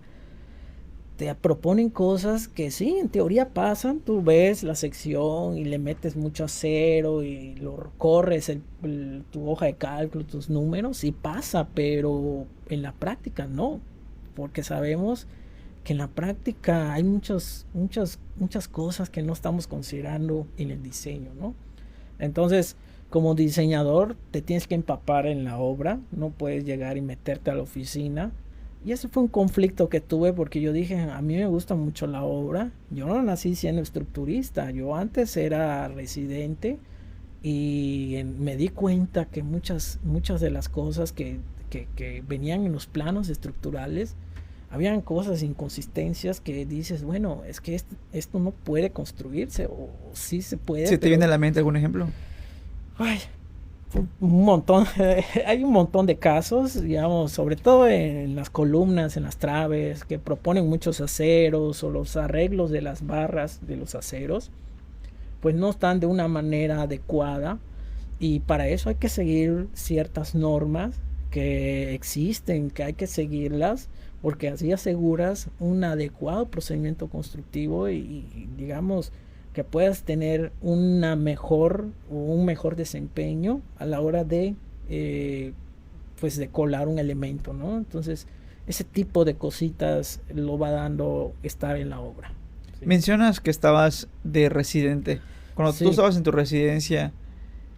te proponen cosas que sí, en teoría pasan. Tú ves la sección y le metes mucho acero y lo corres tu hoja de cálculo, tus números, y pasa, pero en la práctica no, porque sabemos que en la práctica hay muchas cosas que no estamos considerando en el diseño, ¿no? Entonces, como diseñador, te tienes que empapar en la obra, no puedes llegar y meterte a la oficina. Y ese fue un conflicto que tuve, porque yo dije, a mí me gusta mucho la obra. Yo no nací siendo estructurista, yo antes era residente, y me di cuenta que muchas de las cosas que venían en los planos estructurales, habían cosas, inconsistencias que dices, bueno, es que esto no puede construirse, o sí se puede. ¿Se te pero, viene a la mente algún ejemplo? ay, un montón, hay un montón de casos, digamos, sobre todo en las columnas, en las traves, que proponen muchos aceros o los arreglos de las barras de los aceros, pues no están de una manera adecuada, y para eso hay que seguir ciertas normas que existen, que hay que seguirlas, porque así aseguras un adecuado procedimiento constructivo y digamos que puedas tener una mejor o un mejor desempeño a la hora de pues de colar un elemento, ¿no? Entonces ese tipo de cositas lo va dando estar en la obra. ¿Sí? Mencionas que estabas de residente. Cuando Sí. tú estabas en tu residencia,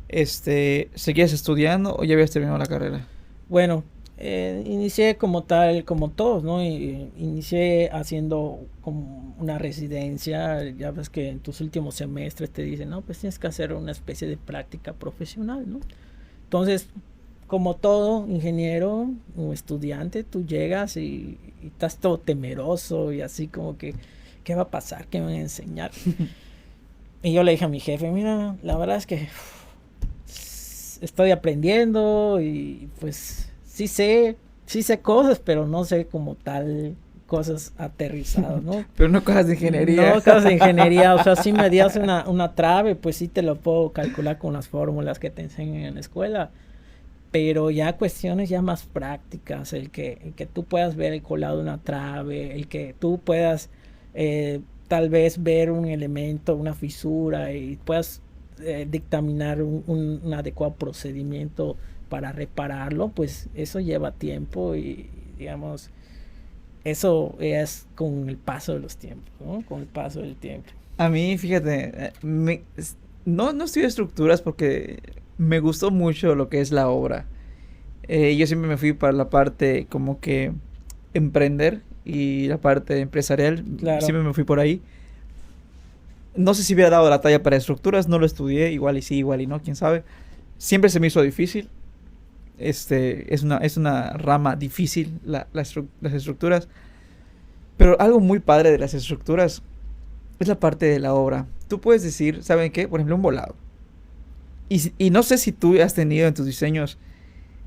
¿seguías estudiando o ya habías terminado la carrera? Bueno, inicié como tal, como todos, ¿no? Inicié haciendo como una residencia. Ya ves que en tus últimos semestres te dicen, no, pues tienes que hacer una especie de práctica profesional, ¿no? Entonces, como todo ingeniero o estudiante, tú llegas y estás todo temeroso y así como que, ¿qué va a pasar? ¿Qué me van a enseñar? Y yo le dije a mi jefe, mira, la verdad es que estoy aprendiendo y pues sí sé cosas, pero no sé como tal cosas aterrizadas, ¿no? Pero no cosas de ingeniería. No, cosas de ingeniería, o sea, si me das una trave, pues sí te lo puedo calcular con las fórmulas que te enseñan en la escuela, pero ya cuestiones ya más prácticas, el que tú puedas ver el colado de una trave, el que tú puedas tal vez ver un elemento, una fisura y puedas dictaminar un adecuado procedimiento para repararlo, pues eso lleva tiempo y digamos, eso es con el paso de los tiempos, ¿no? Con el paso del tiempo. A mí, fíjate, no estudié estructuras porque me gustó mucho lo que es la obra. Yo siempre me fui para la parte como que emprender y la parte empresarial. Claro. Siempre me fui por ahí. No sé si hubiera dado la talla para estructuras, no lo estudié, igual y sí, igual y no, quién sabe. Siempre se me hizo difícil. Es una rama difícil las estructuras. Pero algo muy padre de las estructuras es la parte de la obra. Tú puedes decir, ¿saben qué? Por ejemplo, un volado. Y no sé si tú has tenido en tus diseños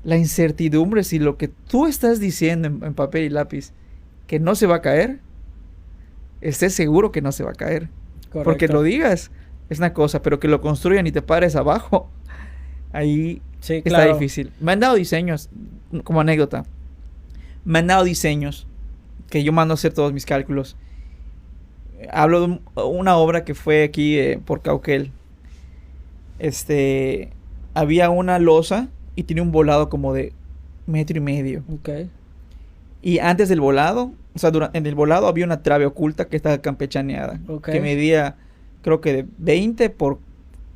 la incertidumbre si lo que tú estás diciendo en papel y lápiz que no se va a caer, estés seguro que no se va a caer. Correcto. Porque lo digas es una cosa, pero que lo construyan y te pares abajo, ahí sí, está claro. difícil. Me han dado diseños, como anécdota, me han dado diseños que yo mando a hacer todos mis cálculos. Hablo de una obra que fue aquí por Cauquel. Había una losa y tenía un volado como de 1.5 metros. Okay. Y antes del volado, o sea, en el volado había una trave oculta que estaba campechaneada. Okay. Que medía, creo que de 20 por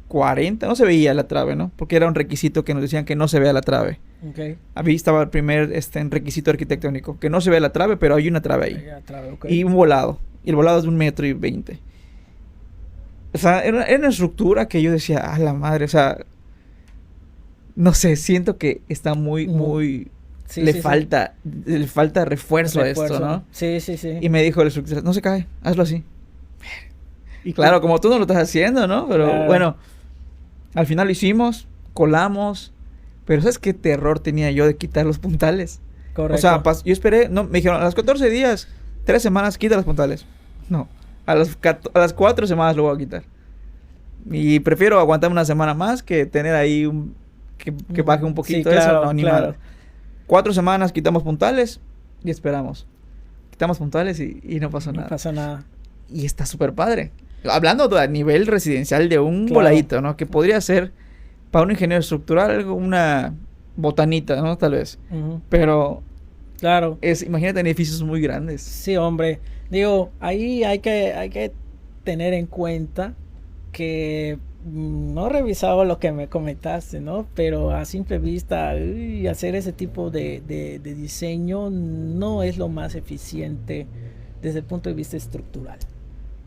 40. No se veía la trave, ¿no? Porque era un requisito que nos decían que no se vea la trave. Okay. Ahí estaba el primer requisito arquitectónico. Que no se vea la trave, pero hay una trave ahí. Trave, okay. Y un volado. Y el volado es de 1.20 metros. O sea, era una estructura que yo decía, a la madre, o sea, no sé, siento que está muy... Sí, le falta refuerzo a esto, ¿no? Sí. Y me dijo el instructor, no se cae, hazlo así. Y claro, como tú no lo estás haciendo, ¿no? Pero claro. Bueno, al final lo hicimos, colamos, pero ¿sabes qué terror tenía yo de quitar los puntales? Correcto. O sea, yo esperé, no, me dijeron, a las 14 días, 3 semanas, quita los puntales. No, a las 4 semanas lo voy a quitar. Y prefiero aguantar una semana más que tener ahí que baje un poquito sí, claro, eso, no, ni claro. mal. 4 semanas quitamos puntales y esperamos. Quitamos puntales y no pasó nada. No pasa nada. Y está súper padre. Hablando a nivel residencial de un Claro. voladito, ¿no? Que podría ser para un ingeniero estructural algo, una botanita, ¿no? Tal vez. Pero Claro. imagínate en edificios muy grandes. Sí, hombre. Digo, ahí hay que tener en cuenta que no he revisado lo que me comentaste, ¿no? Pero a simple vista, hacer ese tipo de diseño no es lo más eficiente desde el punto de vista estructural.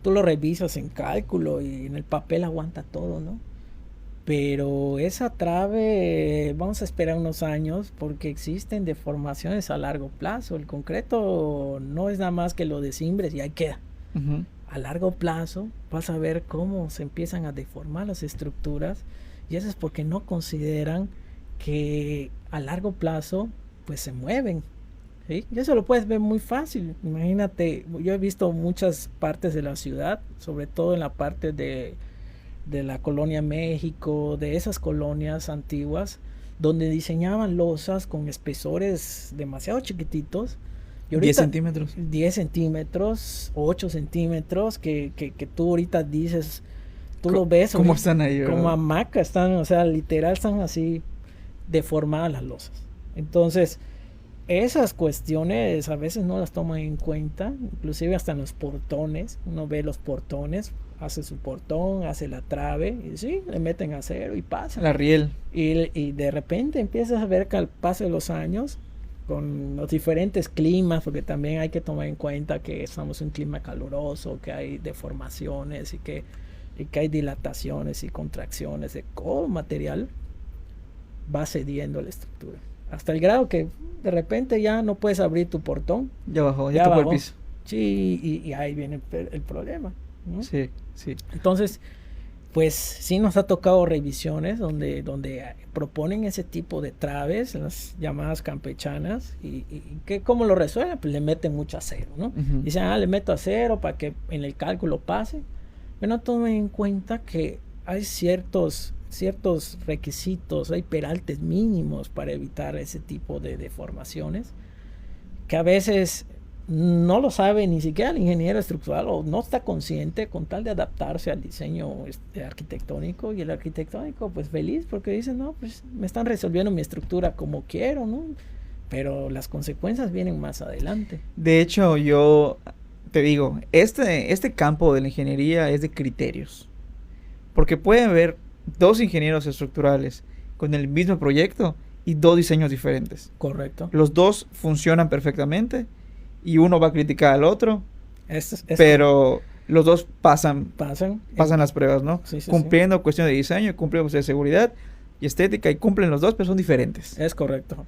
Tú lo revisas en cálculo y en el papel aguanta todo, ¿no? pero esa trave vamos a esperar unos años porque existen deformaciones a largo plazo. El concreto no es nada más que lo desimbres y ahí queda. Ujú. A largo plazo vas a ver cómo se empiezan a deformar las estructuras, y eso es porque no consideran que a largo plazo pues se mueven, ¿sí? Y eso lo puedes ver muy fácil. Imagínate, yo he visto muchas partes de la ciudad, sobre todo en la parte de la colonia México, de esas colonias antiguas, donde diseñaban losas con espesores demasiado chiquititos. Y 10 ahorita centímetros. 10 centímetros, 8 centímetros, que tú ahorita dices, tú Co- lo ves ¿Cómo ahorita, están ahí, como verdad? hamacas, están, o sea, literal están así deformadas las losas. Entonces, esas cuestiones a veces no las toman en cuenta, inclusive hasta en los portones. Uno ve los portones, hace su portón, hace la trave, y sí, le meten acero y pasa. La riel. Y de repente empiezas a ver que al paso de los años, con los diferentes climas, porque también hay que tomar en cuenta que estamos en un clima caluroso, que hay deformaciones y que hay dilataciones y contracciones de todo material, va cediendo la estructura. Hasta el grado que de repente ya no puedes abrir tu portón. Ya bajó, ya Ya tocó el bajó. piso. Sí, y ahí viene el problema, ¿no? Sí, sí. Entonces, pues sí nos ha tocado revisiones donde proponen ese tipo de traves, las llamadas campechanas, y que cómo lo resuelven, pues le meten mucho acero, ¿no? Ujú. Dicen, le meto acero para que en el cálculo pase, pero no tomen en cuenta que hay ciertos requisitos, hay peraltes mínimos para evitar ese tipo de deformaciones, que a veces no lo sabe ni siquiera el ingeniero estructural, o no está consciente con tal de adaptarse al diseño arquitectónico, y el arquitectónico pues feliz porque dice, no, pues me están resolviendo mi estructura como quiero, ¿no? Pero las consecuencias vienen más adelante. De hecho, yo te digo, este campo de la ingeniería es de criterios. Porque puede haber dos ingenieros estructurales con el mismo proyecto y dos diseños diferentes. Correcto. Los dos funcionan perfectamente y uno va a criticar al otro, Es pero los dos pasan pasan las pruebas, ¿no? Sí, sí, Cumpliendo cuestión de diseño, cumpliendo cuestión de seguridad y estética, y cumplen los dos, pero son diferentes. es correcto.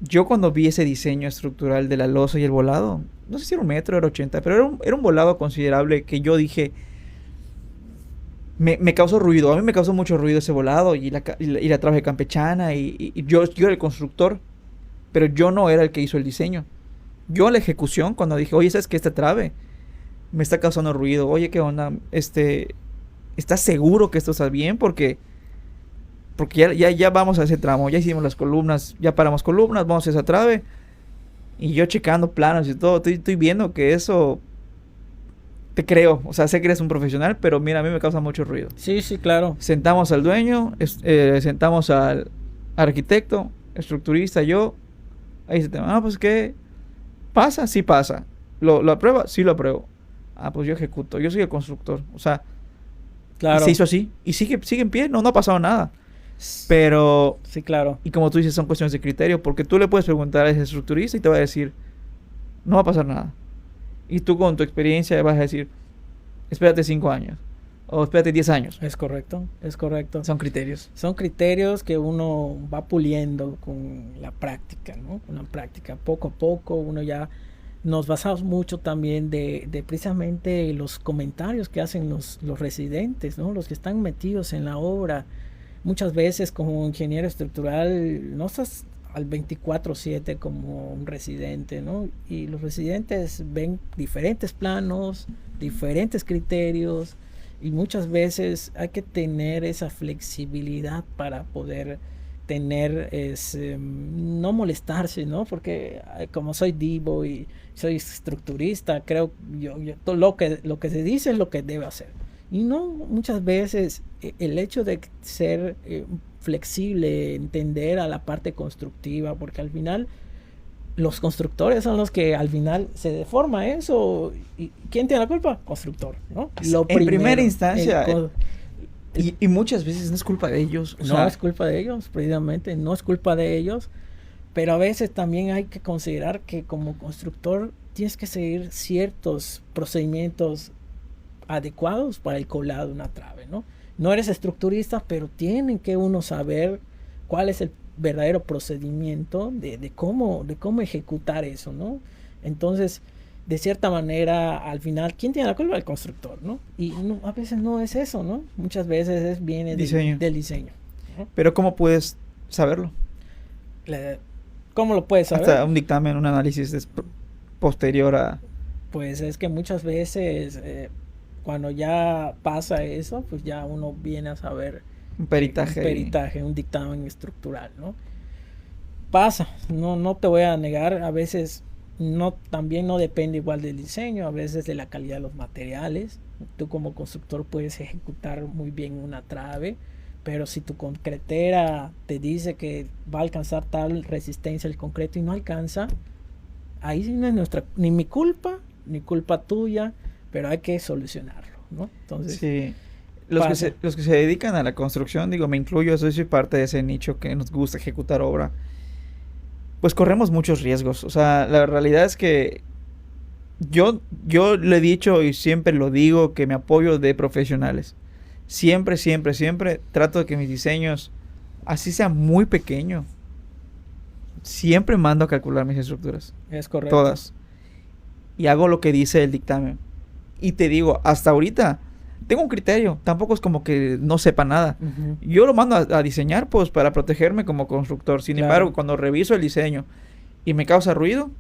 Yo cuando vi ese diseño estructural de la losa y el volado, no sé si era 1 metro, era 80, pero era un volado considerable que yo dije, me causó ruido. A mí me causó mucho ruido ese volado y la trave campechana, y yo era el constructor, pero yo no era el que hizo el diseño. Yo en la ejecución, cuando dije, oye, ¿sabes qué? Esta trave me está causando ruido. Oye, ¿qué onda? ¿Estás seguro que esto está bien? Porque ya vamos a ese tramo, ya hicimos las columnas, ya paramos columnas, vamos a esa trave. Y yo checando planos y todo, estoy viendo que eso, te creo, o sea, sé que eres un profesional, pero mira, a mí me causa mucho ruido. Sí, sí, claro. Sentamos al dueño, sentamos al arquitecto, estructurista, yo, ahí se tema, pues ¿qué pasa? Sí pasa. ¿Lo aprueba? Sí lo apruebo. Pues yo ejecuto, yo soy el constructor, o sea, Claro. y se hizo así, y sigue en pie, no ha pasado nada. Pero, Sí, claro. y como tú dices, son cuestiones de criterio, porque tú le puedes preguntar a ese estructurista y te va a decir, no va a pasar nada. Y tú con tu experiencia vas a decir, espérate 5 años, o espérate 10 años. Es correcto, es correcto. Son criterios. Son criterios que uno va puliendo con la práctica, ¿no? Con la práctica, poco a poco, uno ya nos basamos mucho también de precisamente los comentarios que hacen los residentes, ¿no? Los que están metidos en la obra. Muchas veces como ingeniero estructural no estás al 24/7 como un residente, ¿no? Y los residentes ven diferentes planos, diferentes criterios, y muchas veces hay que tener esa flexibilidad para poder tener no molestarse, ¿no? Porque como soy divo y soy estructurista, creo todo lo que se dice es lo que debe hacer. Y no, muchas veces el hecho de ser flexible, entender a la parte constructiva, porque al final los constructores son los que al final se deforma eso. ¿Y quién tiene la culpa? Constructor, ¿no? En primera instancia, y muchas veces no es culpa de ellos. No es culpa de ellos, precisamente, no es culpa de ellos, pero a veces también hay que considerar que como constructor tienes que seguir ciertos procedimientos adecuados para el colado de una trave, ¿no? no eres estructurista, pero tiene que uno saber cuál es el verdadero procedimiento de cómo ejecutar eso, ¿no? Entonces, de cierta manera, al final, ¿quién tiene la culpa? El constructor, ¿no? Y no, a veces no es eso, ¿no? Muchas veces viene del diseño. ¿No? Pero ¿cómo puedes saberlo? ¿Cómo lo puedes saber? Hasta un dictamen, un análisis posterior a... Pues es que muchas veces cuando ya pasa eso, pues ya uno viene a saber Un peritaje. Un dictamen estructural, ¿no? Pasa, no te voy a negar, a veces también no depende igual del diseño, a veces de la calidad de los materiales. Tú como constructor puedes ejecutar muy bien una trave, pero si tu concretera te dice que va a alcanzar tal resistencia el concreto y no alcanza, ahí sí no es ni mi culpa, ni culpa tuya, pero hay que solucionarlo, ¿no? Entonces, sí. Los que se dedican a la construcción, digo, me incluyo, yo soy parte de ese nicho que nos gusta ejecutar obra, pues corremos muchos riesgos. O sea, la realidad es que yo le he dicho y siempre lo digo que me apoyo de profesionales. Siempre trato de que mis diseños, así sea muy pequeño, siempre mando a calcular mis estructuras. Es correcto. Todas. Y hago lo que dice el dictamen. Y te digo, hasta ahorita tengo un criterio. Tampoco es como que no sepa nada. Uh-huh. Yo lo mando a diseñar pues para protegerme como constructor. Sin embargo, cuando reviso el diseño y me causa ruido,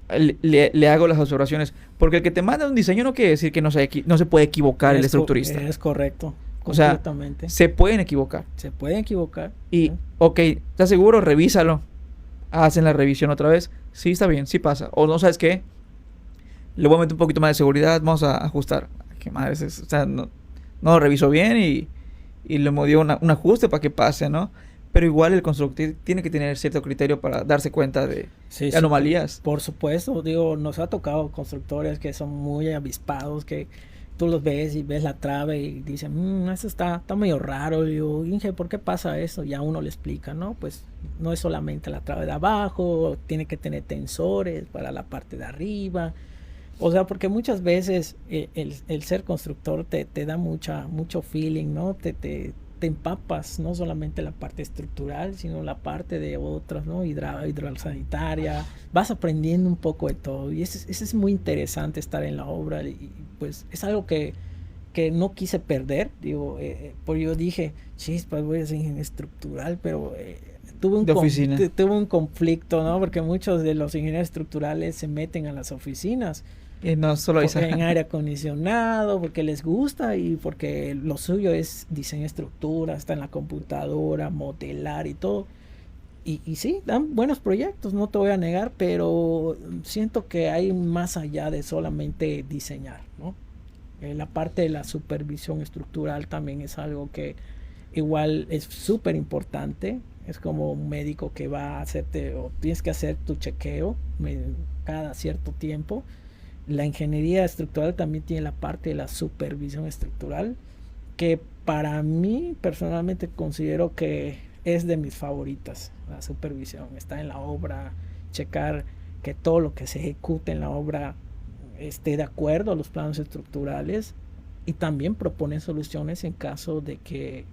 le hago las observaciones. Porque el que te manda un diseño no quiere decir que no se puede equivocar el estructurista. Es correcto. O sea, se pueden equivocar. Se pueden equivocar. Y, ok, ¿estás seguro? Revísalo. Hacen la revisión otra vez. Sí, está bien, sí pasa. O no, ¿sabes qué? Le voy a meter un poquito más de seguridad. Vamos a ajustar. ¿Qué madre es? O sea, no lo revisó bien y le dio un ajuste para que pase, ¿no? Pero igual el constructor tiene que tener cierto criterio para darse cuenta de anomalías. Por supuesto, digo, nos ha tocado constructores que son muy avispados, que tú los ves y ves la trave y dicen, eso está medio raro. Y yo, Inge, ¿por qué pasa eso? Ya uno le explica, ¿no? Pues no es solamente la trave de abajo, tiene que tener tensores para la parte de arriba. O sea, porque muchas veces el ser constructor te da mucho feeling, ¿no? Te empapas no solamente la parte estructural, sino la parte de otras, ¿no? Hidrosanitaria. Vas aprendiendo un poco de todo. Y eso es muy interesante estar en la obra. Y pues es algo que no quise perder. Digo, porque yo dije, chispas, voy a ser ingeniero estructural, pero tuve un conflicto, ¿no? Porque muchos de los ingenieros estructurales se meten a las oficinas. Y no solo en aire acondicionado, porque les gusta y porque lo suyo es diseño de estructura, está en la computadora, modelar y todo. Y sí, dan buenos proyectos, no te voy a negar, pero siento que hay más allá de solamente diseñar, ¿no? La parte de la supervisión estructural también es algo que igual es súper importante. Es como un médico que va a hacerte, o tienes que hacer tu chequeo cada cierto tiempo. La ingeniería estructural también tiene la parte de la supervisión estructural, que para mí personalmente considero que es de mis favoritas. La supervisión está en la obra, checar que todo lo que se ejecute en la obra esté de acuerdo a los planos estructurales, y también proponer soluciones en caso de que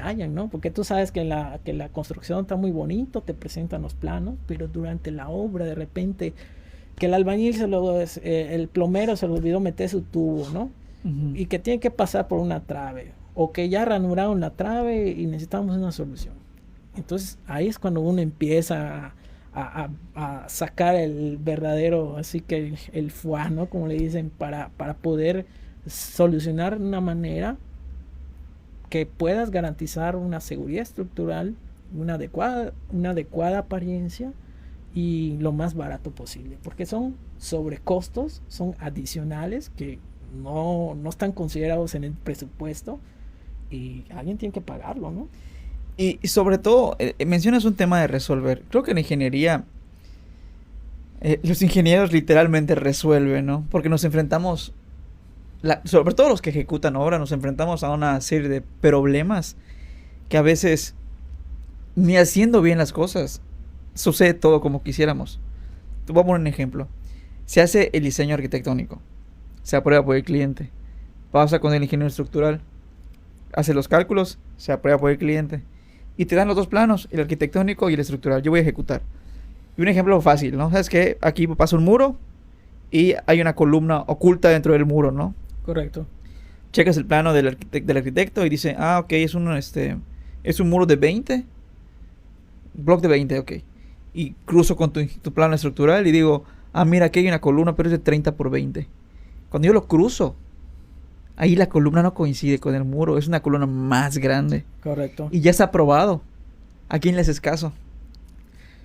hayan, ¿no? Porque tú sabes que la construcción está muy bonito, te presentan los planos, pero durante la obra de repente que el albañil el plomero se le olvidó meter su tubo, ¿no? Uh-huh. Y que tiene que pasar por una trave, o que ya ranuraron la trave y necesitamos una solución. Entonces ahí es cuando uno empieza a sacar el verdadero, así que el foie, ¿no? Como le dicen, para poder solucionar de una manera que puedas garantizar una seguridad estructural, una adecuada apariencia y lo más barato posible, porque son sobrecostos, son adicionales que no están considerados en el presupuesto y alguien tiene que pagarlo, ¿no? Y sobre todo, mencionas un tema de resolver. Creo que en ingeniería los ingenieros literalmente resuelven, ¿no? Porque nos enfrentamos, sobre todo los que ejecutan obra, nos enfrentamos a una serie de problemas que a veces, ni haciendo bien las cosas, sucede todo como quisiéramos. Te voy a poner un ejemplo. Se hace el diseño arquitectónico, se aprueba por el cliente, pasa con el ingeniero estructural, hace los cálculos, se aprueba por el cliente. Y te dan los dos planos, el arquitectónico y el estructural. Yo voy a ejecutar. Y un ejemplo fácil, ¿no? ¿Sabes qué? Aquí pasa un muro y hay una columna oculta dentro del muro, ¿no? Correcto. Checas el plano del arquitecto y dice, ok, es un muro de 20, block de 20, ok. Y cruzo con tu plano estructural y digo, mira, aquí hay una columna, pero es de 30 por 20. Cuando yo lo cruzo, ahí la columna no coincide con el muro, es una columna más grande. Correcto. Y ya está aprobado. ¿A quién le haces caso?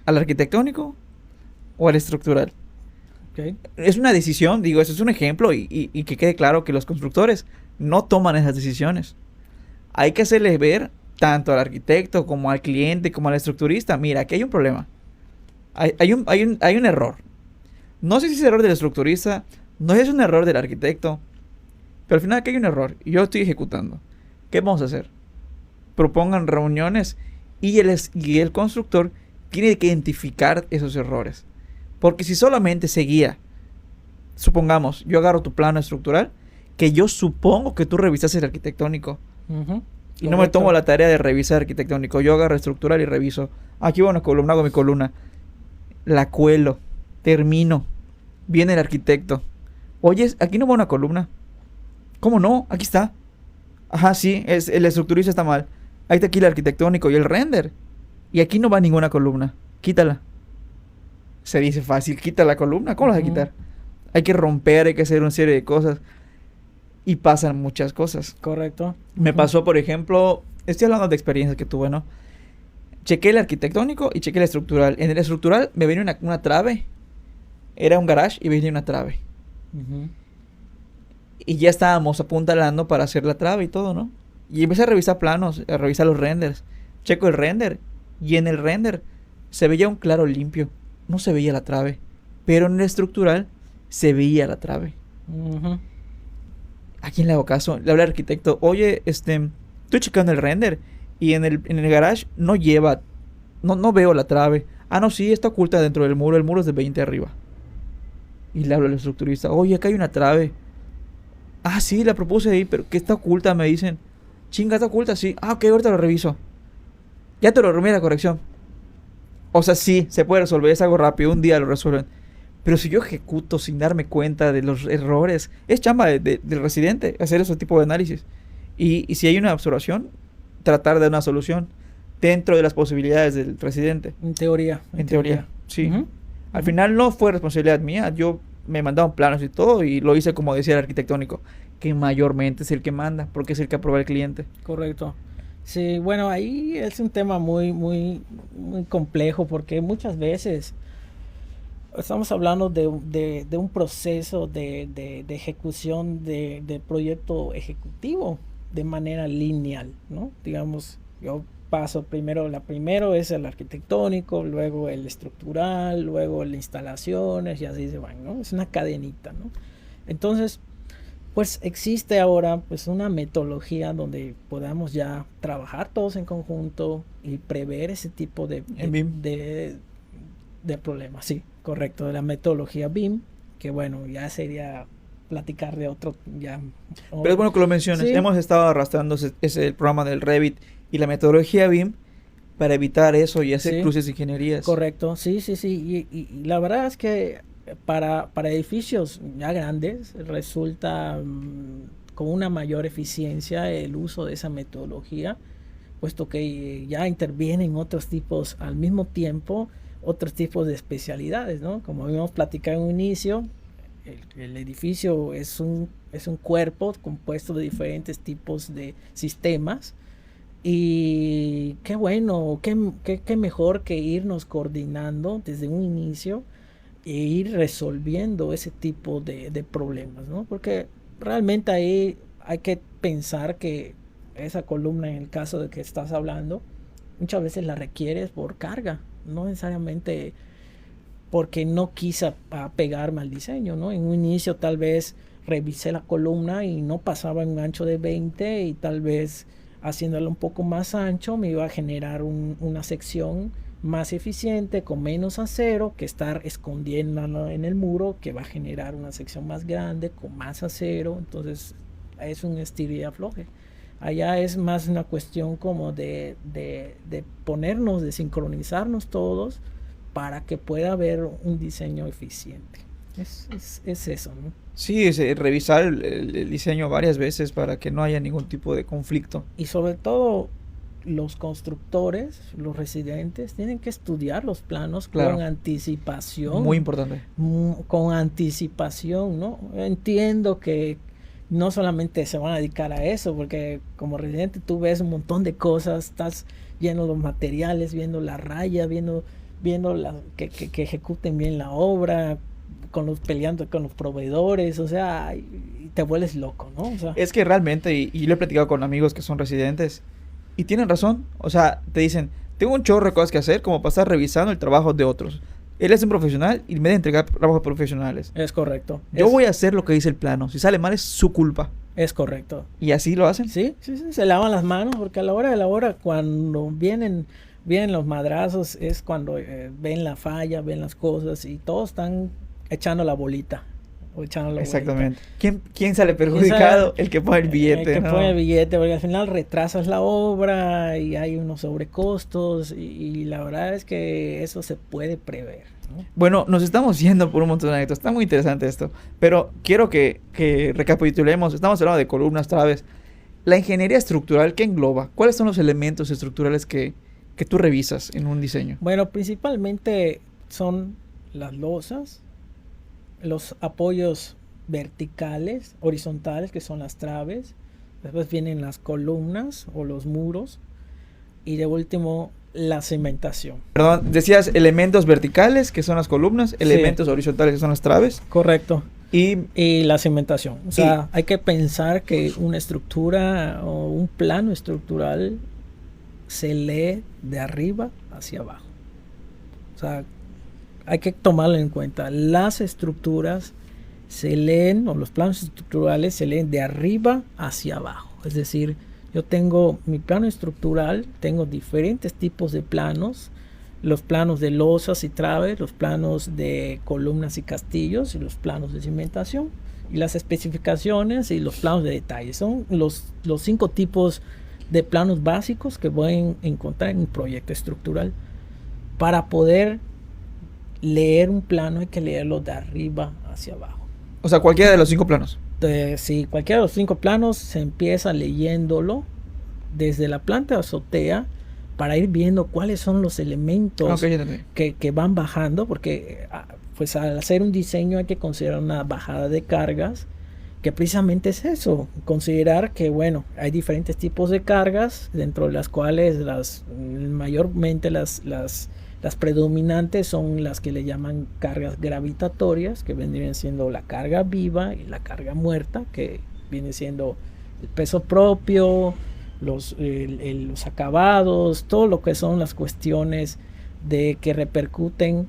¿Al arquitectónico o al estructural? Okay. Es una decisión, digo, eso es un ejemplo y que quede claro que los constructores no toman esas decisiones. Hay que hacerles ver tanto al arquitecto como al cliente como al estructurista, mira, aquí hay un problema. Hay un error. No sé si es error del estructurista, no sé si es un error del arquitecto, pero al final aquí hay un error y yo estoy ejecutando. ¿Qué vamos a hacer? Propongan reuniones y el constructor tiene que identificar esos errores. Porque si solamente seguía, supongamos, yo agarro tu plano estructural, que yo supongo que tú revisaste el arquitectónico. Y no me tomo la tarea de revisar arquitectónico. Yo agarro estructural y reviso. Aquí va una columna, hago mi columna. La cuelo, termino. Viene el arquitecto. Oye, aquí no va una columna. ¿Cómo no? Aquí está. Ajá, sí, el estructurista está mal. Ahí está aquí el arquitectónico y el render. Y aquí no va ninguna columna. Quítala. Se dice fácil, quita la columna. ¿Cómo la vas a quitar? Hay que romper, hay que hacer una serie de cosas. Y pasan muchas cosas. Correcto. Me pasó, por ejemplo, estoy hablando de experiencias que tuve, ¿no? Chequé el arquitectónico y chequé el estructural. En el estructural me venía una trave. Era un garage y venía una trave. Y ya estábamos apuntalando para hacer la trave y todo, ¿no? Y empecé a revisar planos, a revisar los renders. Checo el render. Y en el render se veía un claro limpio. No se veía la trave. Pero en el estructural se veía la trave. ¿A quién le hago caso? Le hablé al arquitecto. Oye, estoy checando el render. Y en el garage no lleva. No veo la trave. No, sí, está oculta dentro del muro. El muro es de 20 arriba. Y le hablo al estructurista. Oye, acá hay una trave. Sí, la propuse ahí, pero que está oculta, me dicen. Chinga, está oculta, sí. Ok, ahorita lo reviso. Ya te lo remé la corrección. O sea, sí, se puede resolver, es algo rápido, un día lo resuelven. Pero si yo ejecuto sin darme cuenta de los errores, es chamba del residente hacer ese tipo de análisis. Y si hay una observación, tratar de dar una solución dentro de las posibilidades del residente. En teoría. En teoría, sí. Al final no fue responsabilidad mía, yo me mandaban planos y todo y lo hice como decía el arquitectónico, que mayormente es el que manda, porque es el que aprueba el cliente. Correcto. Sí, bueno, ahí es un tema muy, muy, muy complejo porque muchas veces estamos hablando de un proceso de ejecución de proyecto ejecutivo de manera lineal, ¿no? Digamos, yo paso primero es el arquitectónico, luego el estructural, luego las instalaciones y así se van, ¿no? Es una cadenita, ¿no? Entonces, pues existe ahora pues una metodología donde podamos ya trabajar todos en conjunto y prever ese tipo de problemas. Sí, correcto, de la metodología BIM, que bueno, ya sería platicar de otro ya. Pero es bueno que lo menciones. Sí. Hemos estado arrastrando el programa del Revit y la metodología BIM para evitar eso y hacer cruces de ingenierías. Correcto, sí. Y la verdad es que para edificios ya grandes resulta con una mayor eficiencia el uso de esa metodología, puesto que ya intervienen otros tipos al mismo tiempo, otros tipos de especialidades, ¿no? Como habíamos platicado en un inicio, el edificio es un cuerpo compuesto de diferentes tipos de sistemas. Y qué bueno, qué mejor que irnos coordinando desde un inicio e ir resolviendo ese tipo de problemas, ¿no? Porque realmente ahí hay que pensar que esa columna, en el caso de que estás hablando, muchas veces la requieres por carga, no necesariamente porque no quise apegarme al diseño, ¿no? En un inicio tal vez revisé la columna y no pasaba en un ancho de 20 y tal vez haciéndolo un poco más ancho me iba a generar una sección más eficiente con menos acero que estar escondiéndolo en el muro, que va a generar una sección más grande con más acero. Entonces es un estilo y afloje. Allá es más una cuestión como de ponernos, de sincronizarnos todos para que pueda haber un diseño eficiente. Es eso, ¿no? Sí, revisar el diseño varias veces para que no haya ningún tipo de conflicto. Y sobre todo los constructores, los residentes, tienen que estudiar los planos Claro. con anticipación. Muy importante. Con anticipación, ¿no? Entiendo que no solamente se van a dedicar a eso, porque como residente tú ves un montón de cosas, estás viendo los materiales, viendo la raya, viendo que ejecuten bien la obra, peleando con los proveedores, o sea, y te vuelves loco, ¿no? O sea, Es que realmente, y lo he platicado con amigos que son residentes, y tienen razón, o sea, te dicen, tengo un chorro de cosas que hacer, como para estar revisando el trabajo de otros. Él es un profesional y me debe entregar trabajos profesionales. es correcto. Yo voy a hacer lo que dice el plano. Si sale mal es su culpa. Es correcto. ¿Y así lo hacen? Sí, se lavan las manos, porque a la hora de la hora, cuando vienen los madrazos, es cuando ven la falla, ven las cosas, y todos están echando la bolita. O echando la Exactamente. ¿Quién sale perjudicado? El que pone el billete. El que ¿no? pone el billete, porque al final retrasas la obra y hay unos sobrecostos, y la verdad es que eso se puede prever, ¿no? Bueno, nos estamos yendo por un montón de anécdotas. Está muy interesante esto. Pero quiero que recapitulemos. Estamos hablando de columnas, traves. La ingeniería estructural, ¿qué engloba? ¿Cuáles son los elementos estructurales que tú revisas en un diseño? Bueno, principalmente son las losas, los apoyos verticales, horizontales, que son las traves. Después vienen las columnas o los muros. Y de último, la cimentación. Perdón, decías elementos verticales, que son las columnas, elementos horizontales, que son las traves. Correcto. Y la cimentación. O sea, hay que pensar que una estructura o un plano estructural se lee de arriba hacia abajo. O sea, hay que tomarlo en cuenta. Las estructuras se leen, o los planos estructurales se leen de arriba hacia abajo. Es decir, yo tengo mi plano estructural, tengo diferentes tipos de planos. Los planos de losas y traves, los planos de columnas y castillos, y los planos de cimentación, y las especificaciones y los planos de detalle. Son los 5 tipos de planos básicos que pueden encontrar en un proyecto estructural. Para poder leer un plano hay que leerlo de arriba hacia abajo. O sea, cualquiera de los 5 planos. Si cualquiera de los 5 planos se empieza leyéndolo desde la planta de azotea, para ir viendo cuáles son los elementos que van bajando, porque pues al hacer un diseño hay que considerar una bajada de cargas, que precisamente es eso, considerar que bueno, hay diferentes tipos de cargas, dentro de las cuales mayormente las predominantes son las que le llaman cargas gravitatorias, que vendrían siendo la carga viva y la carga muerta, que viene siendo el peso propio, los acabados, todo lo que son las cuestiones que repercuten,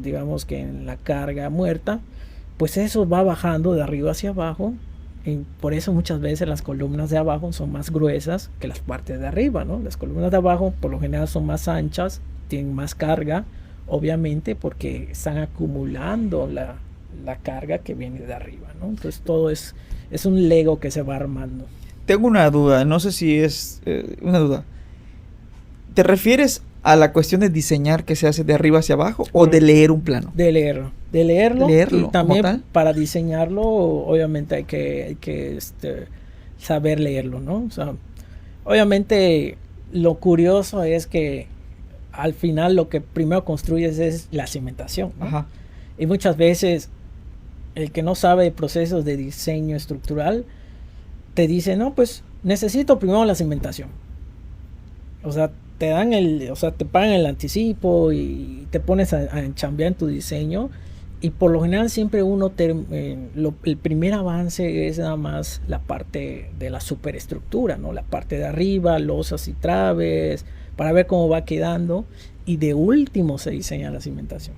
digamos que en la carga muerta, pues eso va bajando de arriba hacia abajo. Y por eso muchas veces las columnas de abajo son más gruesas que las partes de arriba, ¿no? Las columnas de abajo por lo general son más anchas, tienen más carga, obviamente porque están acumulando la carga que viene de arriba, ¿no? Entonces todo es un Lego que se va armando. Tengo una duda, no sé si es una duda. ¿Te refieres a la cuestión de diseñar que se hace de arriba hacia abajo o de leer un plano? De leerlo. Leerlo y también como tal. Para diseñarlo, obviamente hay que saber leerlo, ¿no? O sea, obviamente lo curioso es que al final lo que primero construyes es la cimentación, ¿no? Ajá. Y muchas veces el que no sabe de procesos de diseño estructural te dice, no, pues necesito primero la cimentación. O sea, te pagan el anticipo y te pones a chambear en tu diseño, y por lo general siempre el primer avance es nada más la parte de la superestructura, ¿no? La parte de arriba, losas y traves, para ver cómo va quedando, y de último se diseña la cimentación,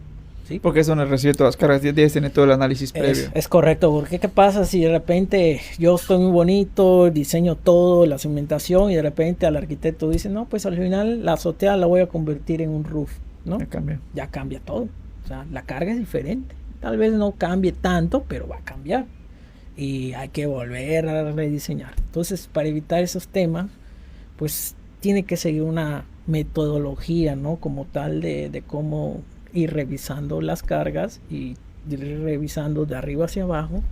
¿sí? Porque eso no recibe todas las cargas, debes tener todo el análisis previo. Es correcto, porque ¿qué pasa si de repente yo estoy muy bonito, diseño todo, la cimentación, y de repente al arquitecto dice, no, pues al final la azotea la voy a convertir en un roof, ¿no? Ya cambia todo. O sea, la carga es diferente. Tal vez no cambie tanto, pero va a cambiar. y hay que volver a rediseñar. Entonces, para evitar esos temas, pues tiene que seguir una metodología, ¿no? Como tal de cómo ir revisando las cargas y ir revisando de arriba hacia abajo.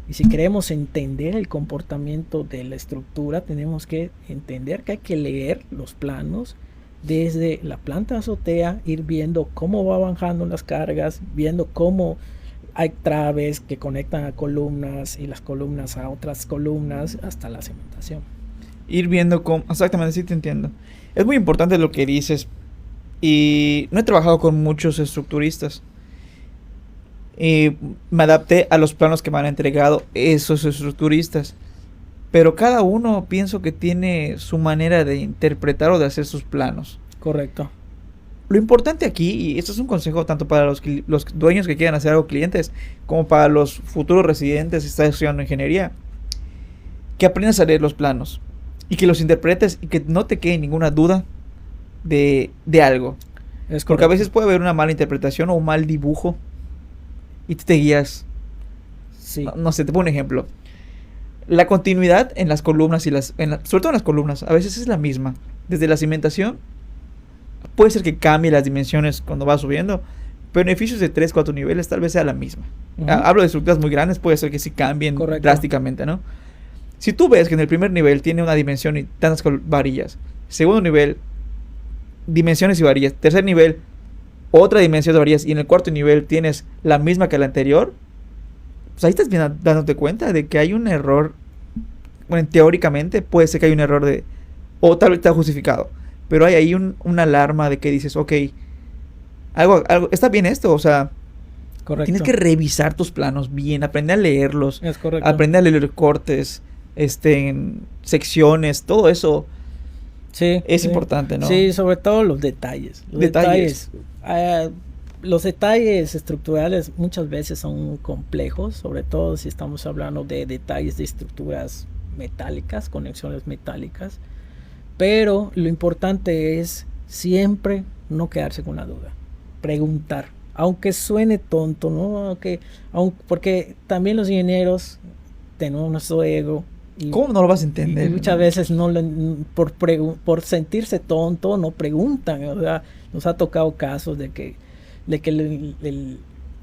Y si queremos entender el comportamiento de la estructura, tenemos que entender que hay que leer los planos desde la planta azotea, ir viendo cómo va bajando las cargas, viendo cómo hay traves que conectan a columnas y las columnas a otras columnas hasta la cementación. Ir viendo cómo... Exactamente, sí te entiendo. Es muy importante lo que dices. Y no he trabajado con muchos estructuristas. Y me adapté a los planos que me han entregado esos estructuristas. Pero cada uno pienso que tiene su manera de interpretar o de hacer sus planos. Correcto. Lo importante aquí, y esto es un consejo tanto para los dueños que quieran hacer algo clientes, como para los futuros residentes que están estudiando ingeniería, que aprendas a leer los planos y que los interpretes y que no te quede ninguna duda de algo. Es Porque a veces puede haber una mala interpretación o un mal dibujo y tú te guías. Sí. No sé, te pongo un ejemplo. La continuidad en las columnas sobre todo en las columnas, a veces es la misma. Desde la cimentación, puede ser que cambie las dimensiones cuando va subiendo, pero en edificios de 3, 4 niveles tal vez sea la misma. Hablo de estructuras muy grandes, puede ser que sí cambien drásticamente, ¿no? Si tú ves que en el primer nivel tiene una dimensión y tantas varillas, segundo nivel, dimensiones y varillas, tercer nivel, otra dimensión de varillas, y en el cuarto nivel tienes la misma que la anterior, pues ahí estás dándote cuenta de que hay un error. Bueno, teóricamente puede ser que hay un error o tal vez está justificado, pero hay ahí una alarma de que dices, ok, algo, está bien esto, o sea, correcto. Tienes que revisar tus planos bien, aprender a leerlos, es correcto. Aprender a leer cortes, secciones, todo eso. Sí, es importante, ¿no? Sí, sobre todo los detalles. Los detalles estructurales muchas veces son complejos, sobre todo si estamos hablando de detalles de estructuras metálicas, conexiones metálicas. Pero lo importante es siempre no quedarse con la duda. Preguntar. Aunque suene tonto, ¿no? Porque también los ingenieros tenemos nuestro ego. ¿Cómo no lo vas a entender? Y muchas veces por sentirse tonto no preguntan. O sea, nos ha tocado casos de que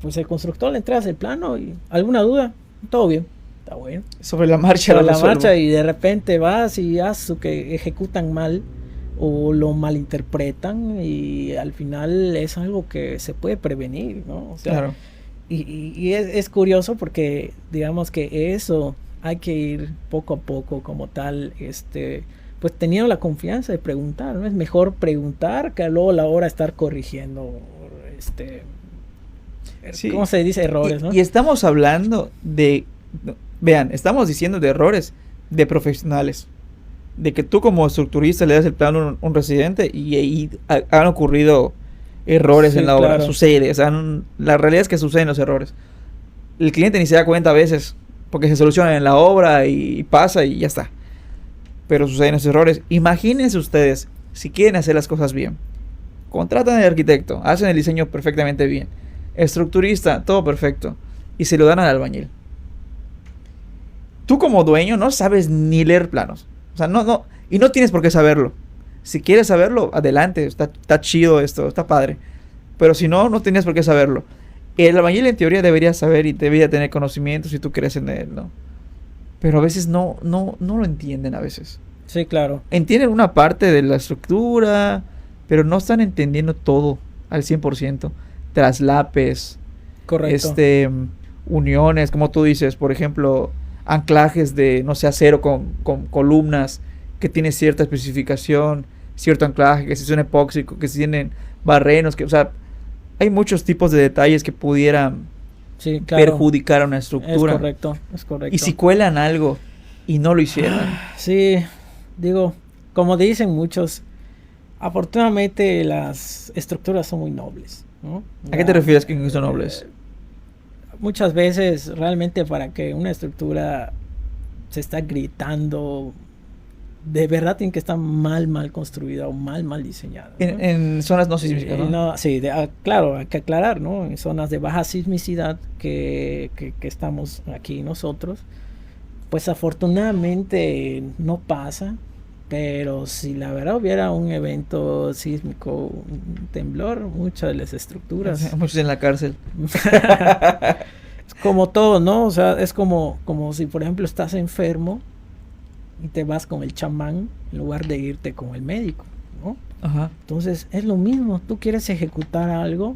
pues el constructor le entrega el plano y alguna duda, todo bien, está bueno. Sobre la marcha. Y de repente vas y haces que ejecutan mal o lo malinterpretan y al final es algo que se puede prevenir, ¿no? O sea, claro. Y es curioso porque digamos que eso hay que ir poco a poco como tal, pues teniendo la confianza de preguntar, ¿no? Es mejor preguntar que luego a la hora estar corrigiendo, sí. ¿Cómo se dice? Errores, ¿no? Y estamos hablando estamos diciendo de errores de profesionales, de que tú como estructurista le das el plano a un residente y han ocurrido errores en la obra, sucede, o sea, la realidad es que suceden los errores. El cliente ni se da cuenta a veces, porque se solucionan en la obra y pasa y ya está. Pero suceden esos errores. Imagínense ustedes, si quieren hacer las cosas bien, contratan al arquitecto, hacen el diseño perfectamente bien, estructurista, todo perfecto, y se lo dan al albañil. Tú como dueño no sabes ni leer planos. O sea, no, y no tienes por qué saberlo. Si quieres saberlo, adelante, está chido esto, está padre. Pero si no, no tienes por qué saberlo. El albañil en teoría debería saber y debería tener conocimiento si tú crees en él, ¿no? Pero a veces no lo entienden a veces. Sí, claro. Entienden una parte de la estructura, pero no están entendiendo todo al 100%. Traslapes. Correcto. Uniones, como tú dices, por ejemplo, anclajes de, no sé, acero con columnas que tiene cierta especificación, cierto anclaje, que si son epóxicos, que si tienen barrenos, que, o sea, hay muchos tipos de detalles que pudieran perjudicar a una estructura. Es correcto. Y si cuelan algo y no lo hicieron. Sí, digo, como dicen muchos, afortunadamente las estructuras son muy nobles, ¿no? ¿A qué te refieres con que son nobles? Muchas veces realmente para que una estructura se está gritando, de verdad tiene que estar mal construida o mal diseñada, ¿no? En zonas no sísmicas, ¿no? Sí, claro, hay que aclarar, ¿no? En zonas de baja sismicidad que estamos aquí nosotros, Pues afortunadamente no pasa, pero si la verdad hubiera un evento sísmico, un temblor, muchas de las estructuras. Muchos en la cárcel. Es como todo, ¿no? O sea, es como si, por ejemplo, estás enfermo y te vas con el chamán en lugar de irte con el médico, ¿no? Ajá. Entonces, es lo mismo. Tú quieres ejecutar algo,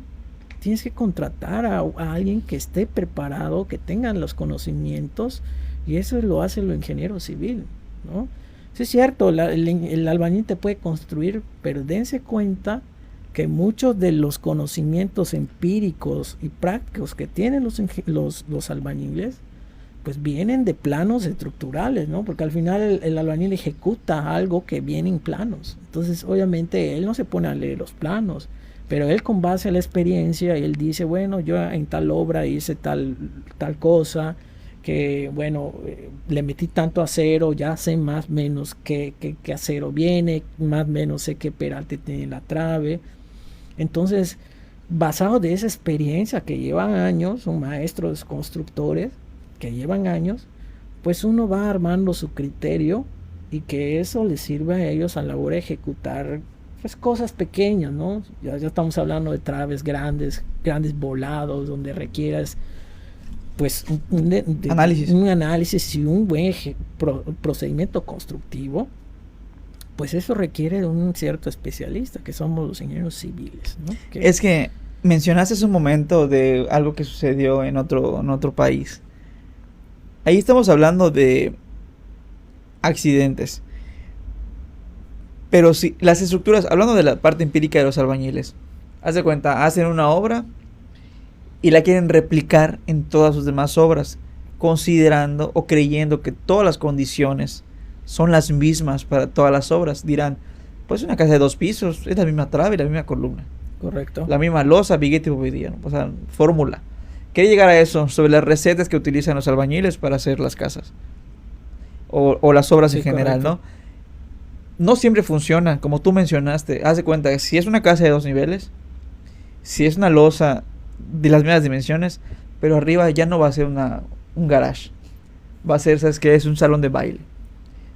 tienes que contratar a alguien que esté preparado, que tenga los conocimientos, y eso lo hace el ingeniero civil, ¿no? Sí, es cierto, el albañil te puede construir, pero dense cuenta que muchos de los conocimientos empíricos y prácticos que tienen los albañiles, pues vienen de planos estructurales, ¿no? Porque al final el albañil ejecuta algo que viene en planos. Entonces, obviamente, él no se pone a leer los planos, pero él con base a la experiencia, él dice, bueno, yo en tal obra hice tal cosa, que bueno, le metí tanto acero, ya sé más o menos qué acero viene, más o menos sé qué peralte tiene la trave. Entonces, basado de esa experiencia que llevan años, son maestros constructores que llevan años, pues uno va armando su criterio y que eso les sirve a ellos a la hora de ejecutar pues cosas pequeñas, ¿no? Ya estamos hablando de traves grandes volados, donde requieras pues un análisis y un buen procedimiento constructivo. Pues eso requiere de un cierto especialista, que somos los ingenieros civiles, ¿no? Es que mencionaste hace un momento de algo que sucedió en otro país. Ahí estamos hablando de accidentes. Pero si las estructuras, hablando de la parte empírica de los albañiles, haz de cuenta, hacen una obra y la quieren replicar en todas sus demás obras, considerando o creyendo que todas las condiciones son las mismas para todas las obras. Dirán, pues una casa de 2 pisos, es la misma trave y la misma columna. Correcto. La misma losa, biguete y bovedilla, ¿no? O sea, fórmula. Quería llegar a eso, sobre las recetas que utilizan los albañiles para hacer las casas. O las obras en general, correcto, ¿no? No siempre funciona, como tú mencionaste. Haz de cuenta que si es una casa de 2 niveles, si es una losa de las mismas dimensiones, pero arriba ya no va a ser un garage. Va a ser, ¿sabes qué? Es un salón de baile.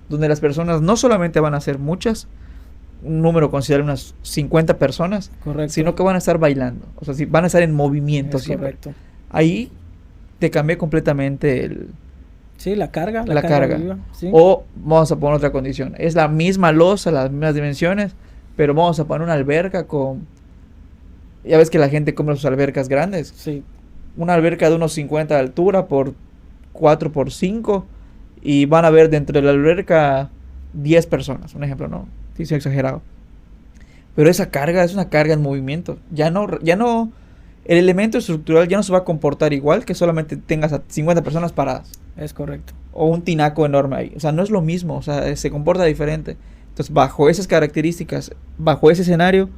Donde las personas no solamente van a ser muchas, un número considerable unas 50 personas, correcto, sino que van a estar bailando. O sea, van a estar en movimiento siempre. Correcto. Ahí te cambié completamente la carga. Viva, ¿sí? O vamos a poner otra condición. Es la misma losa, las mismas dimensiones, pero vamos a poner una alberca con... Ya ves que la gente compra sus albercas grandes. Sí. Una alberca de unos 50 de altura por 4 por 5 y van a ver dentro de la alberca 10 personas, un ejemplo, ¿no? Sí, soy exagerado. Pero esa carga es una carga en movimiento. Ya no, el elemento estructural ya no se va a comportar igual que solamente tengas a 50 personas paradas. Es correcto. O un tinaco enorme ahí. O sea, no es lo mismo. O sea, se comporta diferente. Entonces, bajo esas características, bajo ese escenario,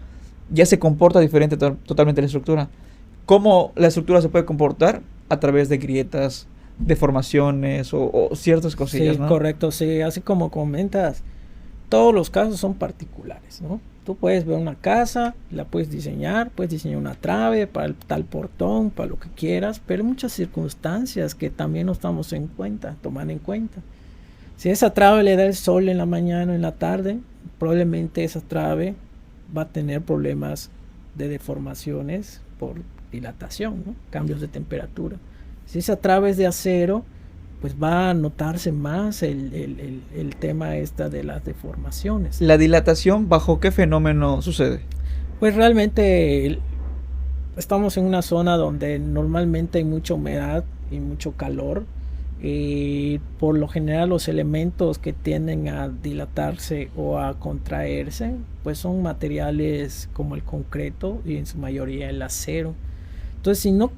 ya se comporta diferente totalmente la estructura. ¿Cómo la estructura se puede comportar? A través de grietas, deformaciones o ciertas cosillas, sí, ¿no? Correcto, sí. Así como comentas, todos los casos son particulares, ¿no? Tú puedes ver una casa, la puedes diseñar una trave para el tal portón, para lo que quieras, pero hay muchas circunstancias que también no estamos tomando en cuenta. Si esa trave le da el sol en la mañana o en la tarde, probablemente esa trave va a tener problemas de deformaciones por dilatación, ¿no? Cambios de temperatura. Si esa trave es de acero, pues va a notarse más el tema de las deformaciones. ¿La dilatación bajo qué fenómeno sucede? Pues realmente estamos en una zona donde normalmente hay mucha humedad y mucho calor, y por lo general los elementos que tienden a dilatarse o a contraerse pues son materiales como el concreto y en su mayoría el acero. Entonces, si no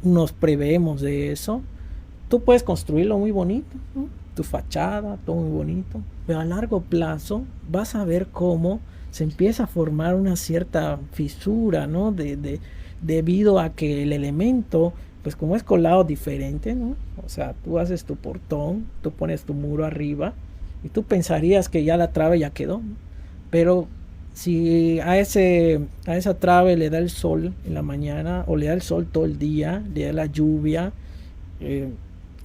nos preveemos de eso, tú puedes construirlo muy bonito, ¿no? Tu fachada, todo muy bonito, pero a largo plazo vas a ver cómo se empieza a formar una cierta fisura, ¿no? Debido a que el elemento, pues como es colado diferente, ¿no? O sea, tú haces tu portón, tú pones tu muro arriba y tú pensarías que ya la trave ya quedó, ¿no? Pero si a esa trave le da el sol en la mañana o le da el sol todo el día, le da la lluvia,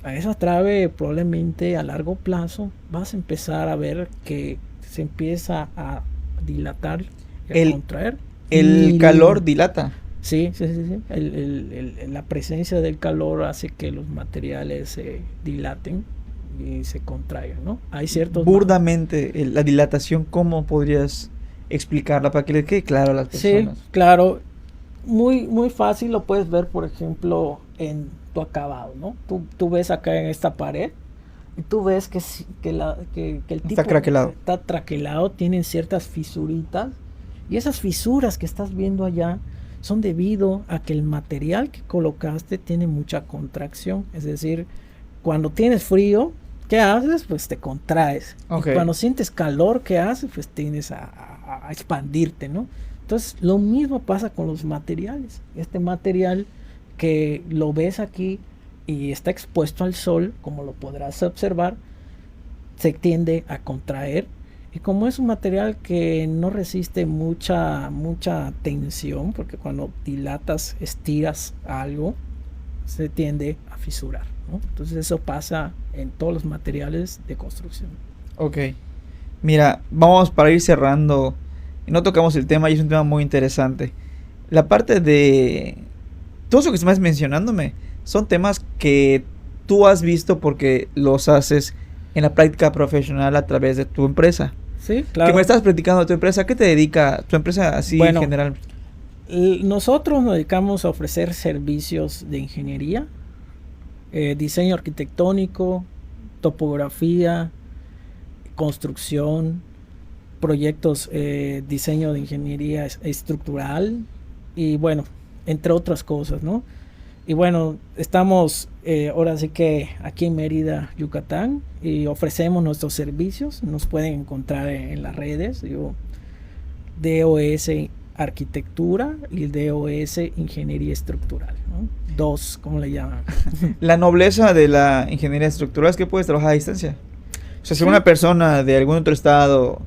A esa trave probablemente a largo plazo vas a empezar a ver que se empieza a dilatar y a contraer. El calor dilata. Sí. La presencia del calor hace que los materiales se dilaten y se contraigan, ¿no? Hay ciertos... Burdamente, la dilatación, ¿cómo podrías explicarla para que le quede claro a las personas? Sí, claro. Muy fácil lo puedes ver, por ejemplo, en tu acabado, ¿no? Tú ves acá en esta pared y tú ves que el tipo está craquelado. Está craquelado, tienen ciertas fisuritas, y esas fisuras que estás viendo allá son debido a que el material que colocaste tiene mucha contracción. Es decir, cuando tienes frío, ¿qué haces? Pues te contraes. Okay. Y cuando sientes calor, ¿qué haces? Pues tienes a expandirte, ¿no? Entonces, lo mismo pasa con los materiales. Este material que lo ves aquí y está expuesto al sol, como lo podrás observar, se tiende a contraer. Y como es un material que no resiste mucha tensión, porque cuando dilatas, estiras algo, se tiende a fisurar, ¿no? Entonces eso pasa en todos los materiales de construcción. Ok. Mira, vamos para ir cerrando. No tocamos el tema y es un tema muy interesante. La parte de... Todo eso que estás mencionándome son temas que tú has visto porque los haces en la práctica profesional a través de tu empresa. Sí, claro. Que me estás platicando de tu empresa. ¿A qué te dedica tu empresa así en general? Nosotros nos dedicamos a ofrecer servicios de ingeniería, diseño arquitectónico, topografía, construcción, proyectos, diseño de ingeniería estructural y bueno, entre otras cosas, ¿no? Y bueno, estamos ahora sí que aquí en Mérida, Yucatán, y ofrecemos nuestros servicios. Nos pueden encontrar en las redes, DOS Arquitectura y DOS Ingeniería Estructural, ¿no? Dos, ¿cómo le llaman? La nobleza de la ingeniería estructural es que puedes trabajar a distancia. O sea, si Sí. una persona de algún otro estado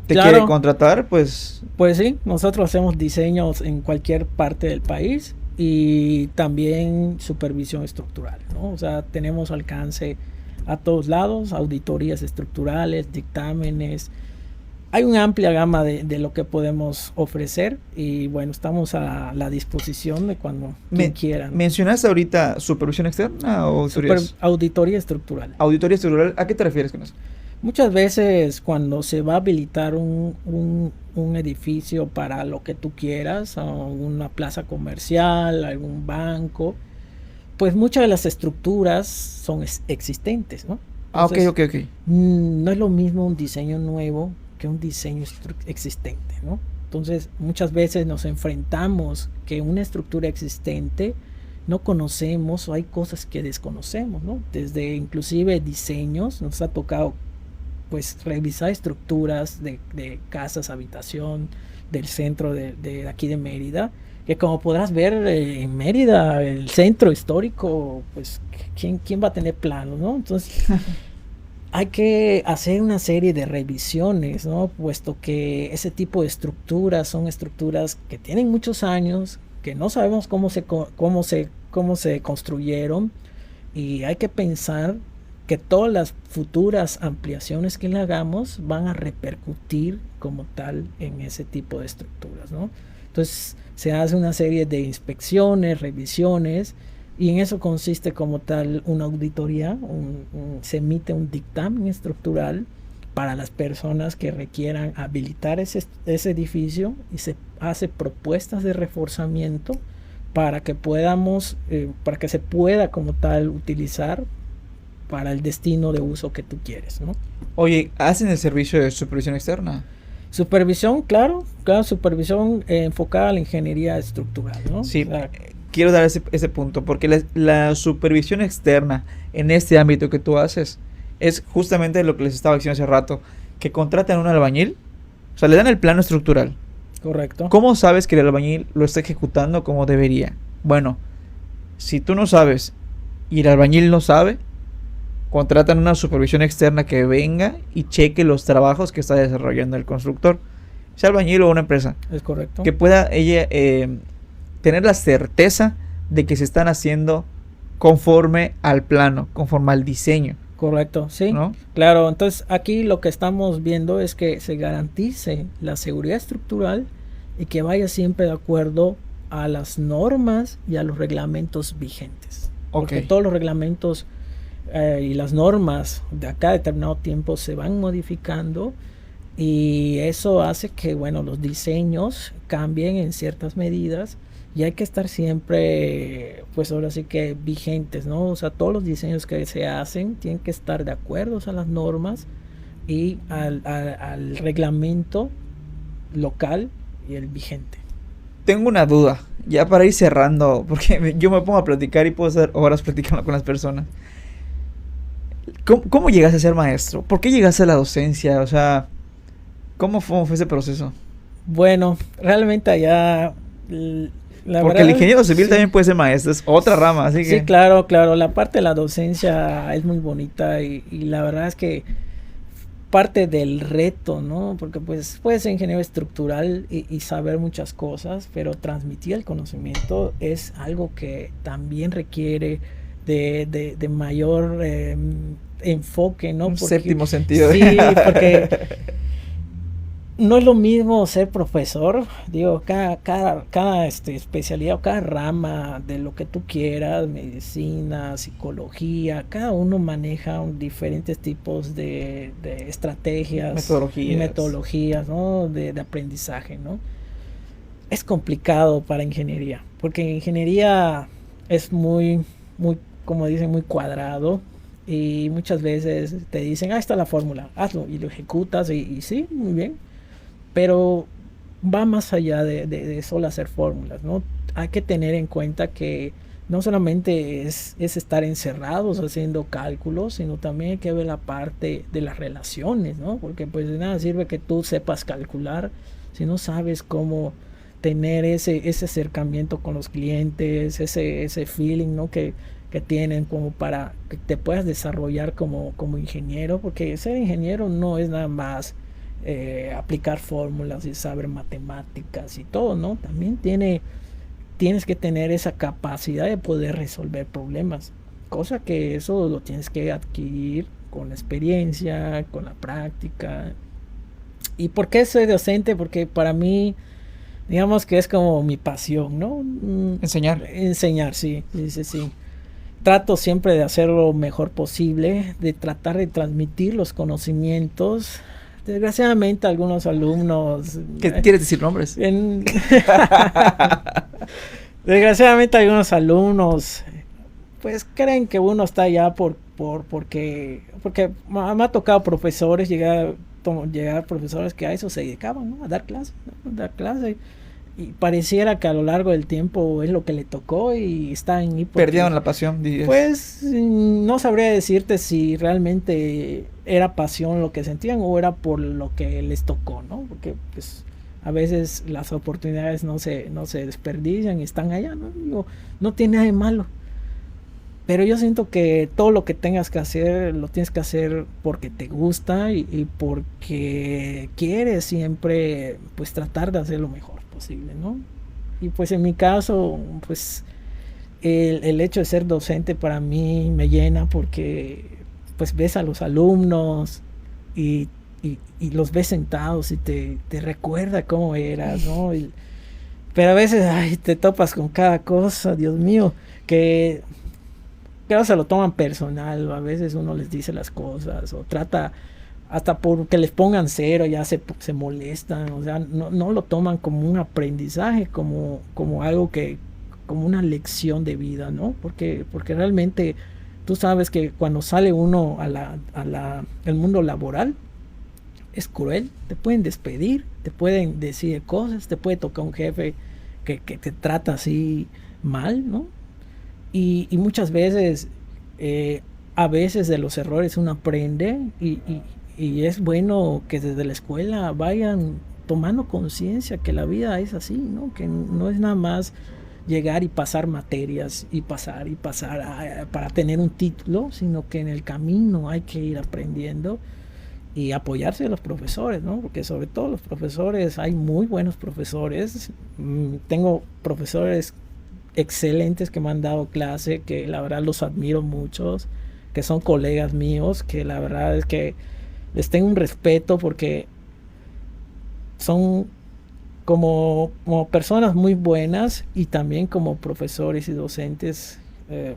te Claro. quiere contratar, pues... Pues sí, nosotros hacemos diseños en cualquier parte del país y también supervisión estructural, ¿no? O sea, tenemos alcance a todos lados, auditorías estructurales, dictámenes. Hay una amplia gama de lo que podemos ofrecer y bueno, estamos a la disposición de cuando quieran. ¿Mencionaste ahorita supervisión externa o auditorías? Auditoría estructural. Auditoría estructural, ¿a qué te refieres con eso? Muchas veces cuando se va a habilitar un edificio para lo que tú quieras, o una plaza comercial, algún banco, pues muchas de las estructuras son existentes, ¿no? Entonces, Ok. no es lo mismo un diseño nuevo que un diseño existente, ¿no? Entonces muchas veces nos enfrentamos que una estructura existente no conocemos o hay cosas que desconocemos, ¿no? Desde inclusive diseños, nos ha tocado pues revisar estructuras de casas, habitación del centro de aquí de Mérida, que como podrás ver en Mérida, el centro histórico, pues ¿quién va a tener planos, no? Entonces hay que hacer una serie de revisiones, ¿no? Puesto que ese tipo de estructuras son estructuras que tienen muchos años, que no sabemos cómo se construyeron, y hay que pensar que todas las futuras ampliaciones que le hagamos van a repercutir como tal en ese tipo de estructuras, ¿no? Entonces se hace una serie de inspecciones, revisiones, y en eso consiste como tal una auditoría, se emite un dictamen estructural para las personas que requieran habilitar ese edificio, y se hace propuestas de reforzamiento para que para que se pueda como tal utilizar para el destino de uso que tú quieres, ¿no? Oye, ¿hacen el servicio de supervisión externa? Supervisión, claro, supervisión enfocada a la ingeniería estructural, ¿no? Sí, O sea, quiero dar ese punto, porque la supervisión externa en este ámbito que tú haces es justamente lo que les estaba diciendo hace rato, que contratan a un albañil, o sea, le dan el plano estructural. correcto. ¿Cómo sabes que el albañil lo está ejecutando como debería? Bueno, si tú no sabes y el albañil no sabe, contratan una supervisión externa que venga y cheque los trabajos que está desarrollando el constructor, sea albañil o una empresa, Es correcto. que pueda ella tener la certeza de que se están haciendo conforme al plano, conforme al diseño. Correcto, sí. ¿No? Claro, entonces aquí lo que estamos viendo es que se garantice la seguridad estructural y que vaya siempre de acuerdo a las normas y a los reglamentos vigentes. Porque Ok. todos los reglamentos y las normas de acá a determinado tiempo se van modificando y eso hace que, bueno, los diseños cambien en ciertas medidas y hay que estar siempre, pues ahora sí que vigentes, ¿no? O sea, todos los diseños que se hacen tienen que estar de acuerdo a las normas y al reglamento local y el vigente. Tengo una duda, ya para ir cerrando, porque yo me pongo a platicar y puedo estar horas platicando con las personas. ¿Cómo llegaste a ser maestro? ¿Por qué llegaste a la docencia? O sea, ¿cómo fue ese proceso? Bueno, realmente allá, la Porque verdad, el ingeniero civil sí. también puede ser maestro, es otra rama, así Sí, que... claro, claro. La parte de la docencia es muy bonita y la verdad es que parte del reto, ¿no? Porque pues puedes ser ingeniero estructural y saber muchas cosas, pero transmitir el conocimiento es algo que también requiere de mayor enfoque, ¿no? Un Porque, séptimo sentido. sí, porque no es lo mismo ser profesor, digo, cada especialidad o cada rama de lo que tú quieras, medicina, psicología, cada uno maneja diferentes tipos de estrategias, metodologías, ¿no? De aprendizaje, ¿no? Es complicado para ingeniería, porque ingeniería es muy, como dicen, muy cuadrado. Y muchas veces te dicen, está la fórmula, hazlo, y lo ejecutas, y sí, muy bien, pero va más allá de solo hacer fórmulas, ¿no? Hay que tener en cuenta que no solamente es estar encerrados haciendo cálculos, sino también hay que ver la parte de las relaciones, ¿no? Porque pues de nada sirve que tú sepas calcular si no sabes cómo tener ese acercamiento con los clientes, ese feeling, ¿no? Que tienen como para que te puedas desarrollar como ingeniero, porque ser ingeniero no es nada más aplicar fórmulas y saber matemáticas y todo, ¿no? También tienes que tener esa capacidad de poder resolver problemas, cosa que eso lo tienes que adquirir con la experiencia, con la práctica. ¿Y por qué soy docente? Porque para mí, digamos que es como mi pasión, ¿no? Enseñar. Enseñar, sí, sí, sí, sí. Trato siempre de hacer lo mejor posible, de tratar de transmitir los conocimientos. Desgraciadamente algunos alumnos... ¿Qué quieres decir nombres? Desgraciadamente algunos alumnos pues creen que uno está allá porque me ha tocado profesores, llegar profesores que a eso se dedicaban, ¿no? A dar clases, ¿no? A dar clases. Y pareciera que a lo largo del tiempo es lo que le tocó y están ahí perdieron la pasión, dirías. Pues no sabría decirte si realmente era pasión lo que sentían o era por lo que les tocó, ¿no? Porque pues a veces las oportunidades no se desperdician y están allá, ¿no? Digo, no tiene nada de malo. Pero yo siento que todo lo que tengas que hacer, lo tienes que hacer porque te gusta y porque quieres siempre pues tratar de hacer lo mejor posible, ¿no? Y pues en mi caso, pues el hecho de ser docente para mí me llena porque pues ves a los alumnos y los ves sentados y te recuerda cómo eras, ¿no? Pero a veces te topas con cada cosa, Dios mío, que se lo toman personal, a veces uno les dice las cosas o trata hasta porque les pongan cero ya se molestan, o sea, no lo toman como un aprendizaje, como algo como una lección de vida, ¿no? Porque realmente tú sabes que cuando sale uno al mundo laboral es cruel, te pueden despedir, te pueden decir cosas, te puede tocar un jefe que te trata así mal, ¿no? Y muchas veces, a veces de los errores uno aprende y es bueno que desde la escuela vayan tomando conciencia que la vida es así, ¿no? Que no es nada más llegar y pasar materias y pasar para tener un título, sino que en el camino hay que ir aprendiendo y apoyarse de los profesores, ¿no? Porque sobre todo los profesores, hay muy buenos profesores. Tengo profesores excelentes que me han dado clase, que la verdad los admiro muchos, que son colegas míos, que la verdad es que les tengo un respeto porque son como personas muy buenas y también como profesores y docentes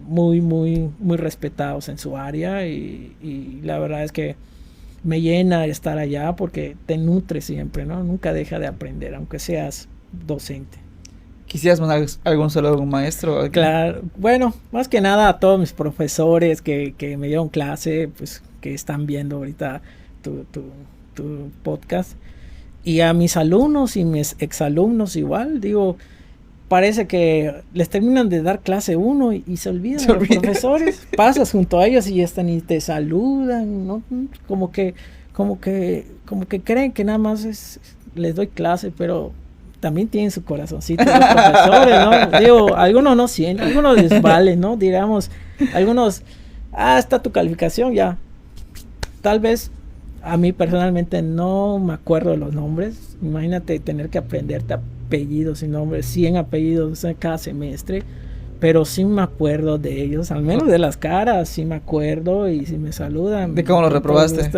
muy, muy, muy respetados en su área y la verdad es que me llena estar allá porque te nutre siempre, ¿no? Nunca deja de aprender, aunque seas docente. ¿Quisieras mandar algún saludo a algún maestro? Claro, bueno, más que nada a todos mis profesores que me dieron clase, pues que están viendo ahorita tu podcast. Y a mis alumnos y mis exalumnos igual, digo, parece que les terminan de dar clase uno y se olvidan de los profesores. Pasas junto a ellos y están y te saludan, ¿no? Como que creen que nada más les doy clase, pero también tienen su corazoncito los profesores, ¿no? Digo, algunos no sienten, algunos les vale, ¿no? Digamos, algunos, está tu calificación, ya. Tal vez a mí personalmente no me acuerdo de los nombres. Imagínate tener que aprenderte apellidos y nombres, 100 apellidos cada semestre, pero sí me acuerdo de ellos, al menos de las caras, sí me acuerdo y si me saludan. ¿De cómo lo reprobaste?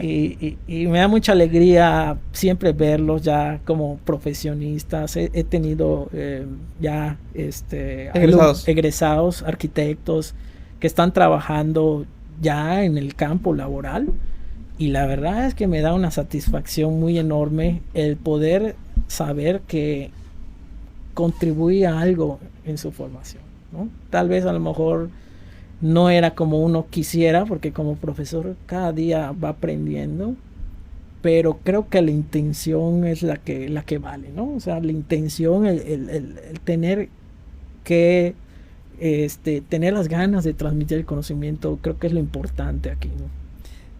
Y me da mucha alegría siempre verlos ya como profesionistas. He tenido ya egresados, arquitectos que están trabajando ya en el campo laboral. Y la verdad es que me da una satisfacción muy enorme el poder saber que contribuí a algo en su formación, ¿no? Tal vez a lo mejor no era como uno quisiera, porque como profesor cada día va aprendiendo, pero creo que la intención es la que vale, ¿no? O sea, la intención, el tener que tener las ganas de transmitir el conocimiento, creo que es lo importante aquí, ¿no?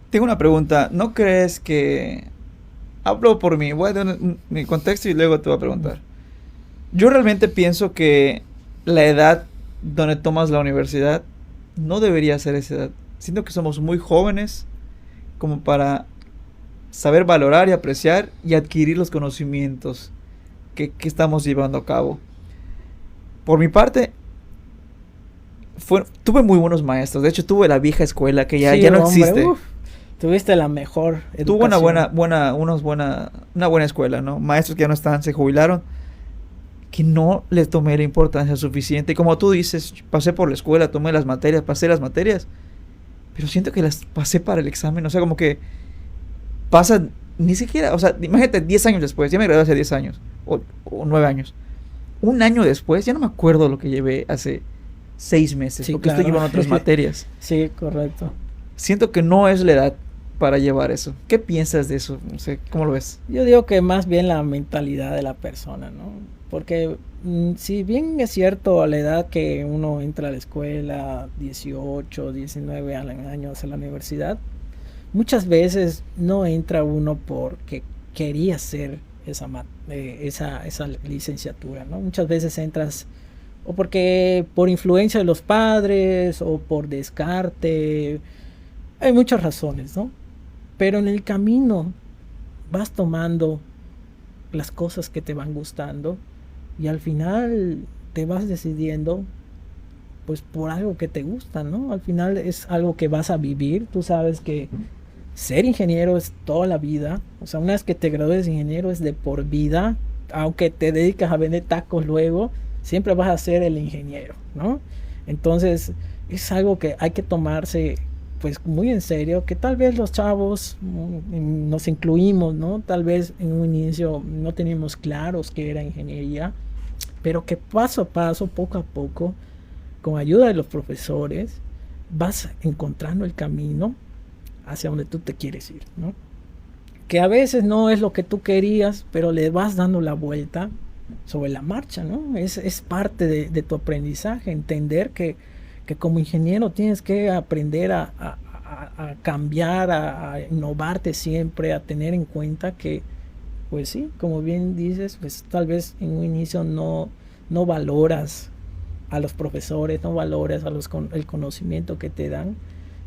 Tengo una pregunta. ¿No crees que... Hablo por mí, voy a dar mi contexto y luego te voy a preguntar. Yo realmente pienso que la edad donde tomas la universidad no debería ser esa edad. Siento que somos muy jóvenes como para saber valorar y apreciar y adquirir los conocimientos que estamos llevando a cabo. Por mi parte, tuve muy buenos maestros. De hecho, tuve la vieja escuela que ya no existe. Tuviste la mejor educación. Tuvo una buena escuela, ¿no? Maestros que ya no están, se jubilaron, que no les tomé la importancia suficiente. Y como tú dices, pasé por la escuela, tomé las materias, pasé las materias, pero siento que las pasé para el examen. O sea, como que pasa, ni siquiera, o sea, imagínate 10 años después, ya me gradué hace 10 años, o 9 años. Un año después, ya no me acuerdo lo que llevé hace 6 meses, sí, porque claro. estoy llevando otras materias. Sí, correcto. Siento que no es la edad para llevar eso. ¿Qué piensas de eso? No sé, ¿cómo lo ves? Yo digo que más bien la mentalidad de la persona, ¿no? Porque si bien es cierto a la edad que uno entra a la escuela, 18, 19 años a la universidad, muchas veces no entra uno porque quería hacer esa licenciatura, ¿no? Muchas veces entras o porque por influencia de los padres o por descarte. Hay muchas razones, ¿no? Pero en el camino vas tomando las cosas que te van gustando y al final te vas decidiendo pues por algo que te gusta, ¿no? Al final es algo que vas a vivir. Tú sabes que ser ingeniero es toda la vida. O sea, una vez que te gradúes de ingeniero es de por vida. Aunque te dedicas a vender tacos luego, siempre vas a ser el ingeniero, ¿no? Entonces es algo que hay que tomarse pues muy en serio, que tal vez los chavos nos incluimos, ¿no? Tal vez en un inicio no teníamos claros qué era ingeniería, pero que paso a paso, poco a poco, con ayuda de los profesores, vas encontrando el camino hacia donde tú te quieres ir, ¿no? Que a veces no es lo que tú querías, pero le vas dando la vuelta sobre la marcha, ¿no? Es parte de tu aprendizaje, entender que como ingeniero tienes que aprender a cambiar, a innovarte siempre, a tener en cuenta que, pues sí, como bien dices, pues tal vez en un inicio no valoras a los profesores, no valoras el conocimiento que te dan,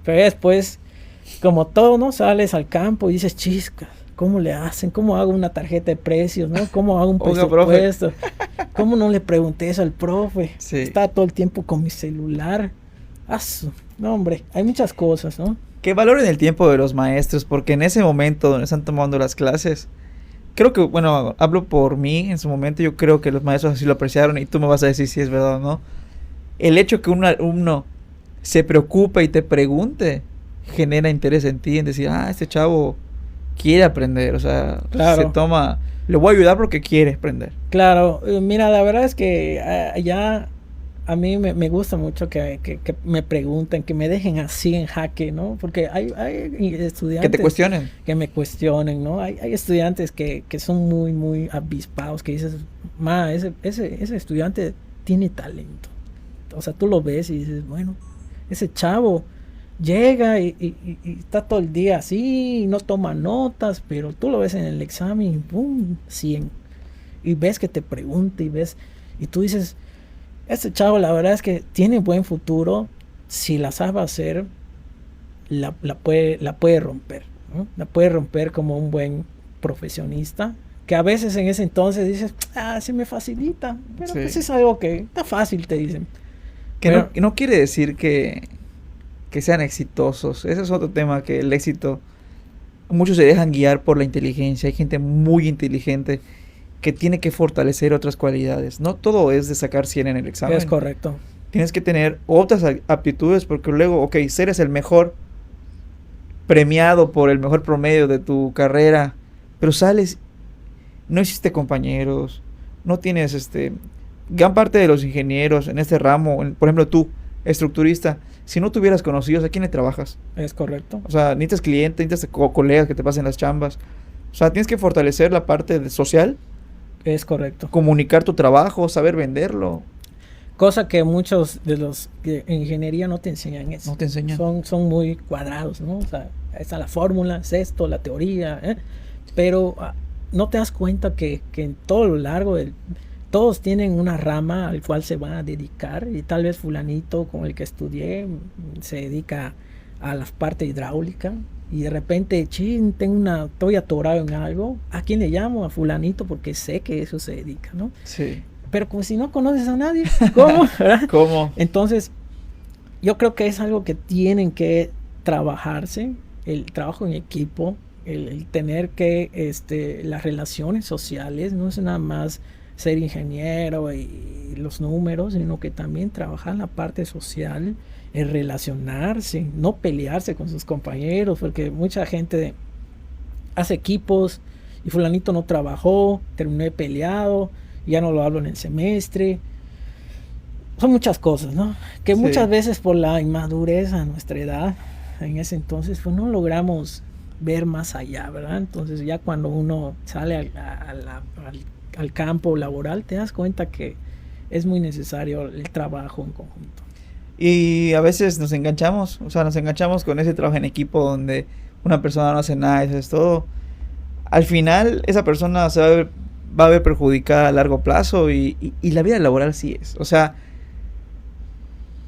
pero después, como todo, ¿no? Sales al campo y dices, chiscas, ¿cómo le hacen? ¿Cómo hago una tarjeta de precios? ¿No? ¿Cómo hago un presupuesto? ¿Cómo no le pregunté eso al profe? Sí. Estaba todo el tiempo con mi celular. No, hombre, hay muchas cosas, ¿no? Que valoren el tiempo de los maestros, porque en ese momento donde están tomando las clases, creo que, bueno, hablo por mí, en su momento yo creo que los maestros así lo apreciaron y tú me vas a decir si es verdad o no. El hecho que un alumno se preocupe y te pregunte genera interés en ti, en decir, este chavo quiere aprender, o sea, Claro. se toma, le voy a ayudar porque quiere aprender. Claro, mira, la verdad es que ya a mí me gusta mucho que me pregunten, que me dejen así en jaque, ¿no? Porque hay estudiantes Que te cuestionen. que me cuestionen, ¿no? Hay estudiantes que son muy, muy avispados, que dices, ese estudiante tiene talento. O sea, tú lo ves y dices, bueno, ese chavo llega y está todo el día así, no toma notas, pero tú lo ves en el examen y ¡pum! 100. Y ves que te pregunta y tú dices, este chavo la verdad es que tiene buen futuro, si la sabe hacer, la puede romper, ¿no? La puede romper como un buen profesionista, que a veces en ese entonces dices, se me facilita, pero Sí. pues es algo que está fácil, te dicen. Que Pero- no quiere decir que sean exitosos. Ese es otro tema, que el éxito, muchos se dejan guiar por la inteligencia. Hay gente muy inteligente que tiene que fortalecer otras cualidades. No todo es de sacar 100 en el examen. Es correcto. Tienes que tener otras aptitudes, porque luego, ok, si eres el mejor, premiado por el mejor promedio de tu carrera, pero sales, no hiciste compañeros, no tienes gran parte de los ingenieros en este ramo, por ejemplo tú, estructurista, si no tuvieras conocidos, ¿a quién le trabajas? Es correcto. O sea, necesitas clientes, necesitas colegas que te pasen las chambas. O sea, tienes que fortalecer la parte social, Es correcto. comunicar tu trabajo, saber venderlo. Cosa que muchos de los que en ingeniería no te enseñan eso. No te enseñan. Son muy cuadrados, ¿no? O sea, está la fórmula, es esto, la teoría, ¿eh? Pero no te das cuenta que en todo lo largo todos tienen una rama al cual se van a dedicar, y tal vez fulanito con el que estudié se dedica a la parte hidráulica y de repente, estoy atorado en algo, ¿a quién le llamo? A fulanito porque sé que eso se dedica, ¿no? Sí. Pero como si no conoces a nadie, ¿cómo? ¿Verdad? ¿Cómo? Entonces, yo creo que es algo que tienen que trabajarse, el trabajo en equipo, el tener que, las relaciones sociales, no es nada más ser ingeniero y los números, sino que también trabajar la parte social, el relacionarse, no pelearse con sus compañeros, porque mucha gente hace equipos y fulanito no trabajó, terminé peleado, ya no lo hablo en el semestre. Son muchas cosas, ¿no? Que Sí. muchas veces por la inmadurez a nuestra edad, en ese entonces, pues no logramos ver más allá, ¿verdad? Entonces ya cuando uno sale al campo laboral, te das cuenta que es muy necesario el trabajo en conjunto. Y a veces nos enganchamos, o sea, nos enganchamos con ese trabajo en equipo donde una persona no hace nada y eso es todo. Al final, esa persona va a ver perjudicada a largo plazo y la vida laboral sí es. O sea,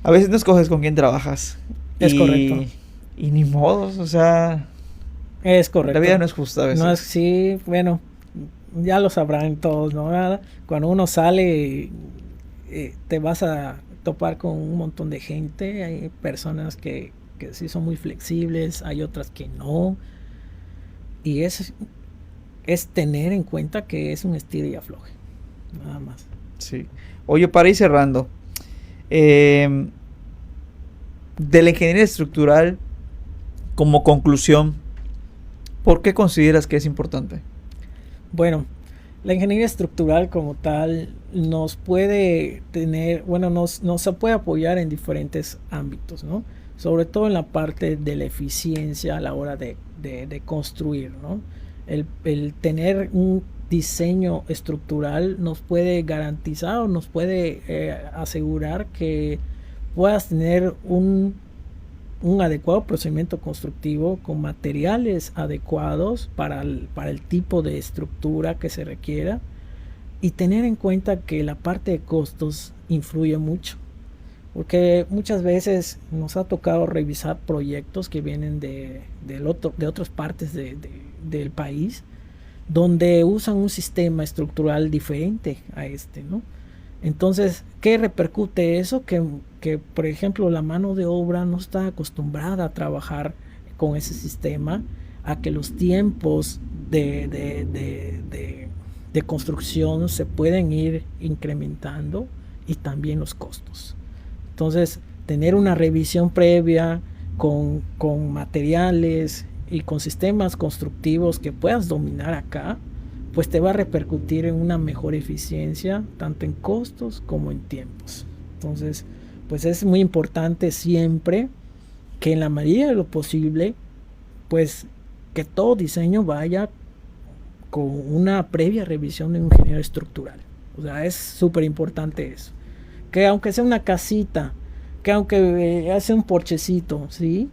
a veces no escoges con quién trabajas. Es correcto. Y ni modos, o sea, Es correcto. la vida no es justa a veces. No es, sí, bueno, ya lo sabrán todos, ¿no? Cuando uno sale, te vas a topar con un montón de gente. Hay personas que sí son muy flexibles, hay otras que no. Y es tener en cuenta que es un estilo y afloje, nada más. Sí. Oye, para ir cerrando, de la ingeniería estructural, como conclusión, ¿por qué consideras que es importante? Bueno, la ingeniería estructural como tal nos puede nos puede apoyar en diferentes ámbitos, ¿no? Sobre todo en la parte de la eficiencia a la hora de construir, ¿no? El tener un diseño estructural nos puede garantizar o nos puede asegurar que puedas tener un adecuado procedimiento constructivo con materiales adecuados para el tipo de estructura que se requiera, y tener en cuenta que la parte de costos influye mucho, porque muchas veces nos ha tocado revisar proyectos que vienen de otras partes del país, donde usan un sistema estructural diferente a este, ¿no? Entonces, ¿qué repercute eso? Que, por ejemplo, la mano de obra no está acostumbrada a trabajar con ese sistema, a que los tiempos de construcción se pueden ir incrementando y también los costos. Entonces, tener una revisión previa con materiales y con sistemas constructivos que puedas dominar acá, pues te va a repercutir en una mejor eficiencia, tanto en costos como en tiempos. Entonces, pues es muy importante siempre que en la medida de lo posible, pues que todo diseño vaya con una previa revisión de un ingeniero estructural. O sea, es súper importante eso. Que aunque sea una casita, que aunque hace un porchecito, ¿sí?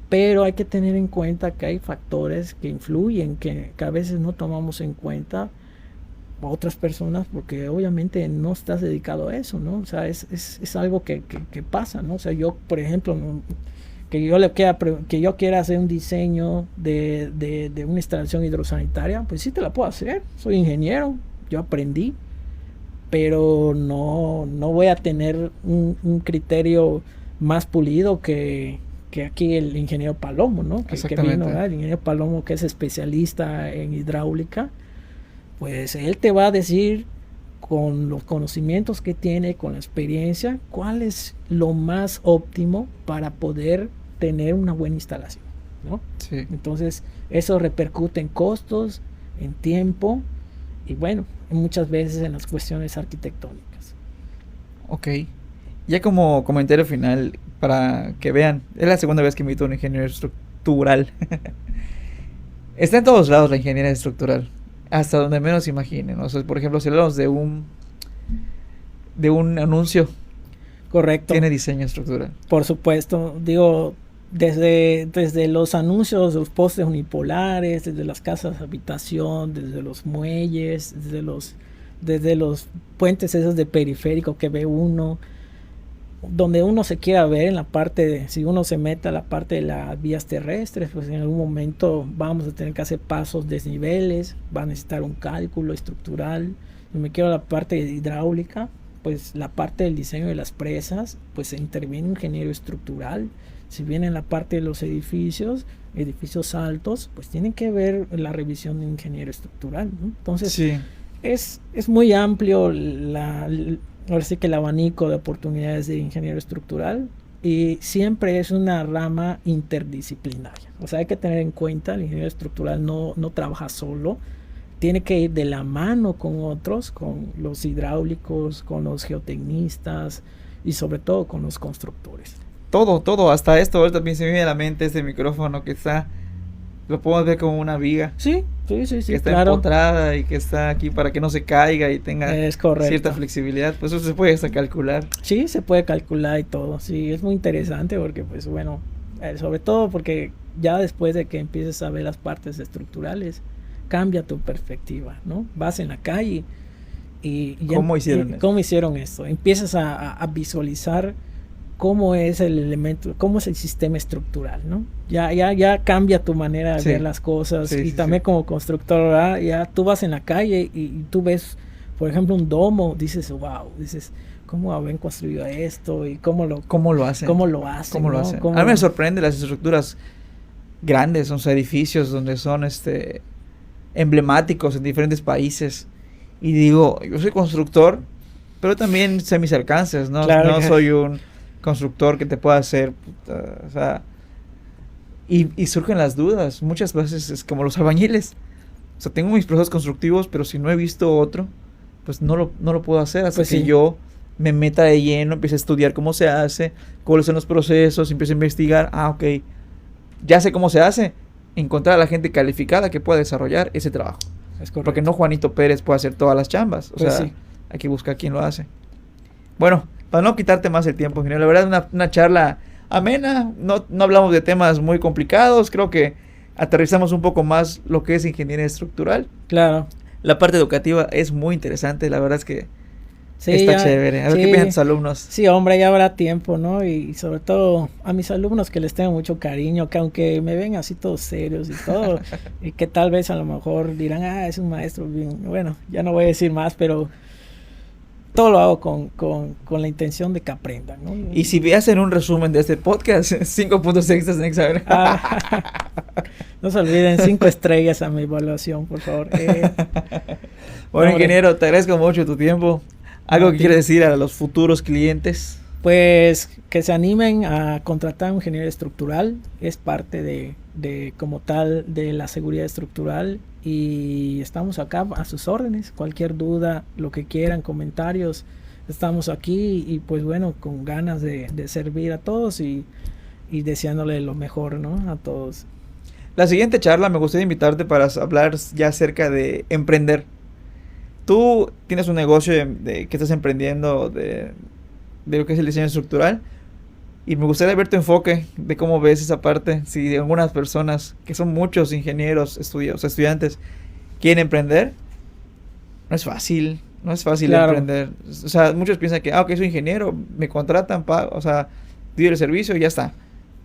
Pero hay que tener en cuenta que hay factores que influyen, que a veces no tomamos en cuenta a otras personas, porque obviamente no estás dedicado a eso, ¿no? O sea, es algo que pasa, ¿no? O sea, yo, por ejemplo, que yo quiera hacer un diseño de una instalación hidrosanitaria, pues sí te la puedo hacer. Soy ingeniero, yo aprendí, pero no voy a tener un criterio más pulido que aquí el ingeniero Palomo, ¿no? Que vino, ¿verdad? El ingeniero Palomo, que es especialista en hidráulica, pues él te va a decir con los conocimientos que tiene, con la experiencia, cuál es lo más óptimo para poder tener una buena instalación, ¿no? Sí. Entonces, eso repercute en costos, en tiempo y bueno, muchas veces en las cuestiones arquitectónicas. Ok. Ya como comentario final, para que vean, es la segunda vez que invito a un ingeniero estructural. Está en todos lados la ingeniería estructural, hasta donde menos imaginen. O sea, por ejemplo, si hablamos de un anuncio, correcto, tiene diseño estructural. Por supuesto, digo, desde los anuncios, los postes unipolares, desde las casas de habitación, desde los muelles, desde los puentes esos de periférico que ve uno, donde uno se quiera ver en la parte si uno se mete a la parte de las vías terrestres, pues en algún momento vamos a tener que hacer pasos desniveles, va a necesitar un cálculo estructural. Si me quiero a la parte hidráulica, pues la parte del diseño de las presas, pues se interviene un ingeniero estructural. Si viene en la parte de los edificios altos, pues tienen que ver la revisión de un ingeniero estructural, ¿no? Entonces, sí, es muy amplio ahora sí que el abanico de oportunidades de ingeniero estructural, y siempre es una rama interdisciplinaria. O sea, hay que tener en cuenta, el ingeniero estructural no trabaja solo, tiene que ir de la mano con otros, con los hidráulicos, con los geotecnistas y sobre todo con los constructores. Todo, hasta esto, ahorita también se me viene a la mente este micrófono que lo podemos ver como una viga. Sí, que está claro, empotrada y que está aquí para que no se caiga y tenga cierta flexibilidad. Pues eso se puede hasta calcular. Sí, se puede calcular y todo. Sí, es muy interesante porque, pues bueno, sobre todo porque ya después de que empieces a ver las partes estructurales, cambia tu perspectiva, ¿no? Vas en la calle y ¿Cómo hicieron esto? Empiezas a visualizar cómo es el elemento, cómo es el sistema estructural, ¿no? Ya cambia tu manera de ver las cosas, y también como constructor, ¿verdad? Ya tú vas en la calle y tú ves, por ejemplo, un domo, dices, wow, ¿cómo habían construido esto? Y cómo lo hacen. A mí me sorprende las estructuras grandes, o sea, edificios donde son emblemáticos en diferentes países. Y digo, yo soy constructor, pero también sé mis alcances, ¿no? Claro, no soy un constructor que te pueda hacer, o sea, y surgen las dudas. Muchas veces es como los albañiles. O sea, tengo mis procesos constructivos, pero si no he visto otro, pues no lo puedo hacer hasta que yo me meta de lleno, empiece a estudiar cómo se hace, cuáles son los procesos, empiezo a investigar. Ok, ya sé cómo se hace. Encontrar a la gente calificada que pueda desarrollar ese trabajo. Es correcto. Porque no Juanito Pérez puede hacer todas las chambas. O sea, hay que buscar quién lo hace. Bueno, para no quitarte más el tiempo, ingeniero, la verdad una charla amena. No hablamos de temas muy complicados. Creo que aterrizamos un poco más lo que es ingeniería estructural. Claro. La parte educativa es muy interesante. La verdad es que Sí, está ya, chévere. A ver sí, qué piensan tus alumnos. sí, hombre, ya habrá tiempo, ¿no? Y sobre todo a mis alumnos que les tengo mucho cariño, que aunque me ven así todos serios y todo, y que tal vez a lo mejor dirán, ah, es un maestro bien, bueno, ya no voy a decir más, pero todo lo hago con la intención de que aprendan, ¿no? Y si hacen un resumen de este podcast, 5 puntos extras en examen. No se olviden, 5 estrellas a mi evaluación, por favor. Bueno, no, ingeniero, te agradezco mucho tu tiempo. ¿Algo a que ti. quieres decir a los futuros clientes? Pues que se animen a contratar a un ingeniero estructural, es parte de como tal de la seguridad estructural y estamos acá a sus órdenes, cualquier duda, lo que quieran, comentarios, estamos aquí y pues bueno, con ganas de servir a todos y deseándole lo mejor, ¿no? A todos. La siguiente charla me gustaría invitarte para hablar ya acerca de emprender. Tú tienes un negocio que estás emprendiendo de lo que es el diseño estructural y me gustaría ver tu enfoque de cómo ves esa parte. Si algunas personas, que son muchos ingenieros, estudiantes, quieren emprender, no es fácil, no es fácil Claro. emprender. O sea, muchos piensan que, ok, soy ingeniero, me contratan, o sea, doy el servicio y ya está.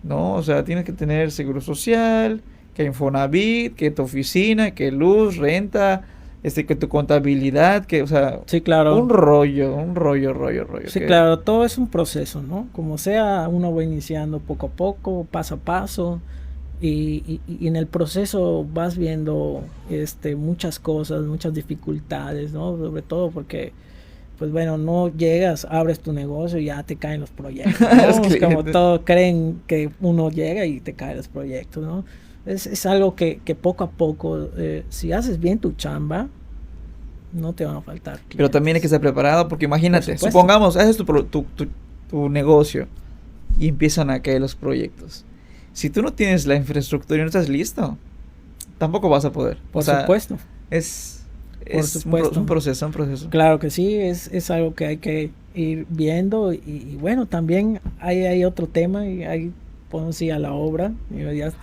No, o sea, tienes que tener seguro social, que Infonavit, que tu oficina, que luz, renta, que tu contabilidad, que, o sea, Sí, claro. un rollo. Sí, que- claro, todo es un proceso, ¿no? Como sea, uno va iniciando poco a poco, paso a paso, y en el proceso vas viendo muchas cosas, muchas dificultades, ¿no? Sobre todo porque, pues bueno, no llegas, abres tu negocio y ya te caen los proyectos, ¿no? Los Es como clientes. todos creen que uno llega y te caen los proyectos, ¿no? Es algo que poco a poco, si haces bien tu chamba, no te van a faltar Pero también hay que clientes. estar preparado porque imagínate, supuesto. supongamos, haces tu negocio y empiezan a caer los proyectos. Si tú no tienes la infraestructura y no estás listo, tampoco vas a poder. Por O sea, supuesto. es Supuesto. un proceso, un proceso. Claro que sí, es algo que hay que ir viendo y bueno, también hay otro tema y ahí podemos ir a la obra. Yo ya te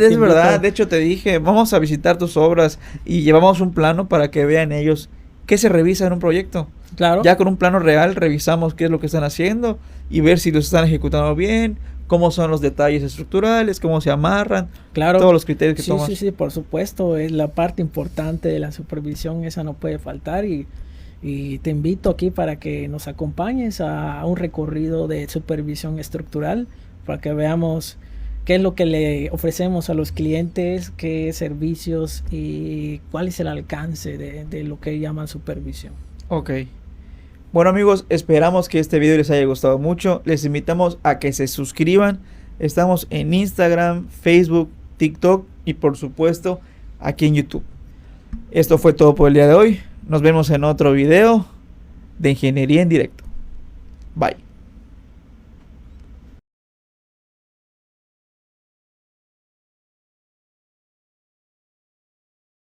Es verdad, invito. de hecho te dije, vamos a visitar tus obras y llevamos un plano para que vean ellos qué se revisa en un proyecto. Claro, Ya con un plano real revisamos qué es lo que están haciendo y ver si lo están ejecutando bien, cómo son los detalles estructurales, cómo se amarran, claro. todos los criterios que Sí, tomas. sí, por supuesto, es la parte importante de la supervisión, esa no puede faltar y te invito aquí para que nos acompañes a un recorrido de supervisión estructural para que veamos qué es lo que le ofrecemos a los clientes, qué servicios y cuál es el alcance de lo que llaman supervisión. Ok. Bueno amigos, esperamos que este video les haya gustado mucho. Les invitamos a que se suscriban. Estamos en Instagram, Facebook, TikTok y por supuesto aquí en YouTube. Esto fue todo por el día de hoy. Nos vemos en otro video de Ingeniería en Directo. Bye.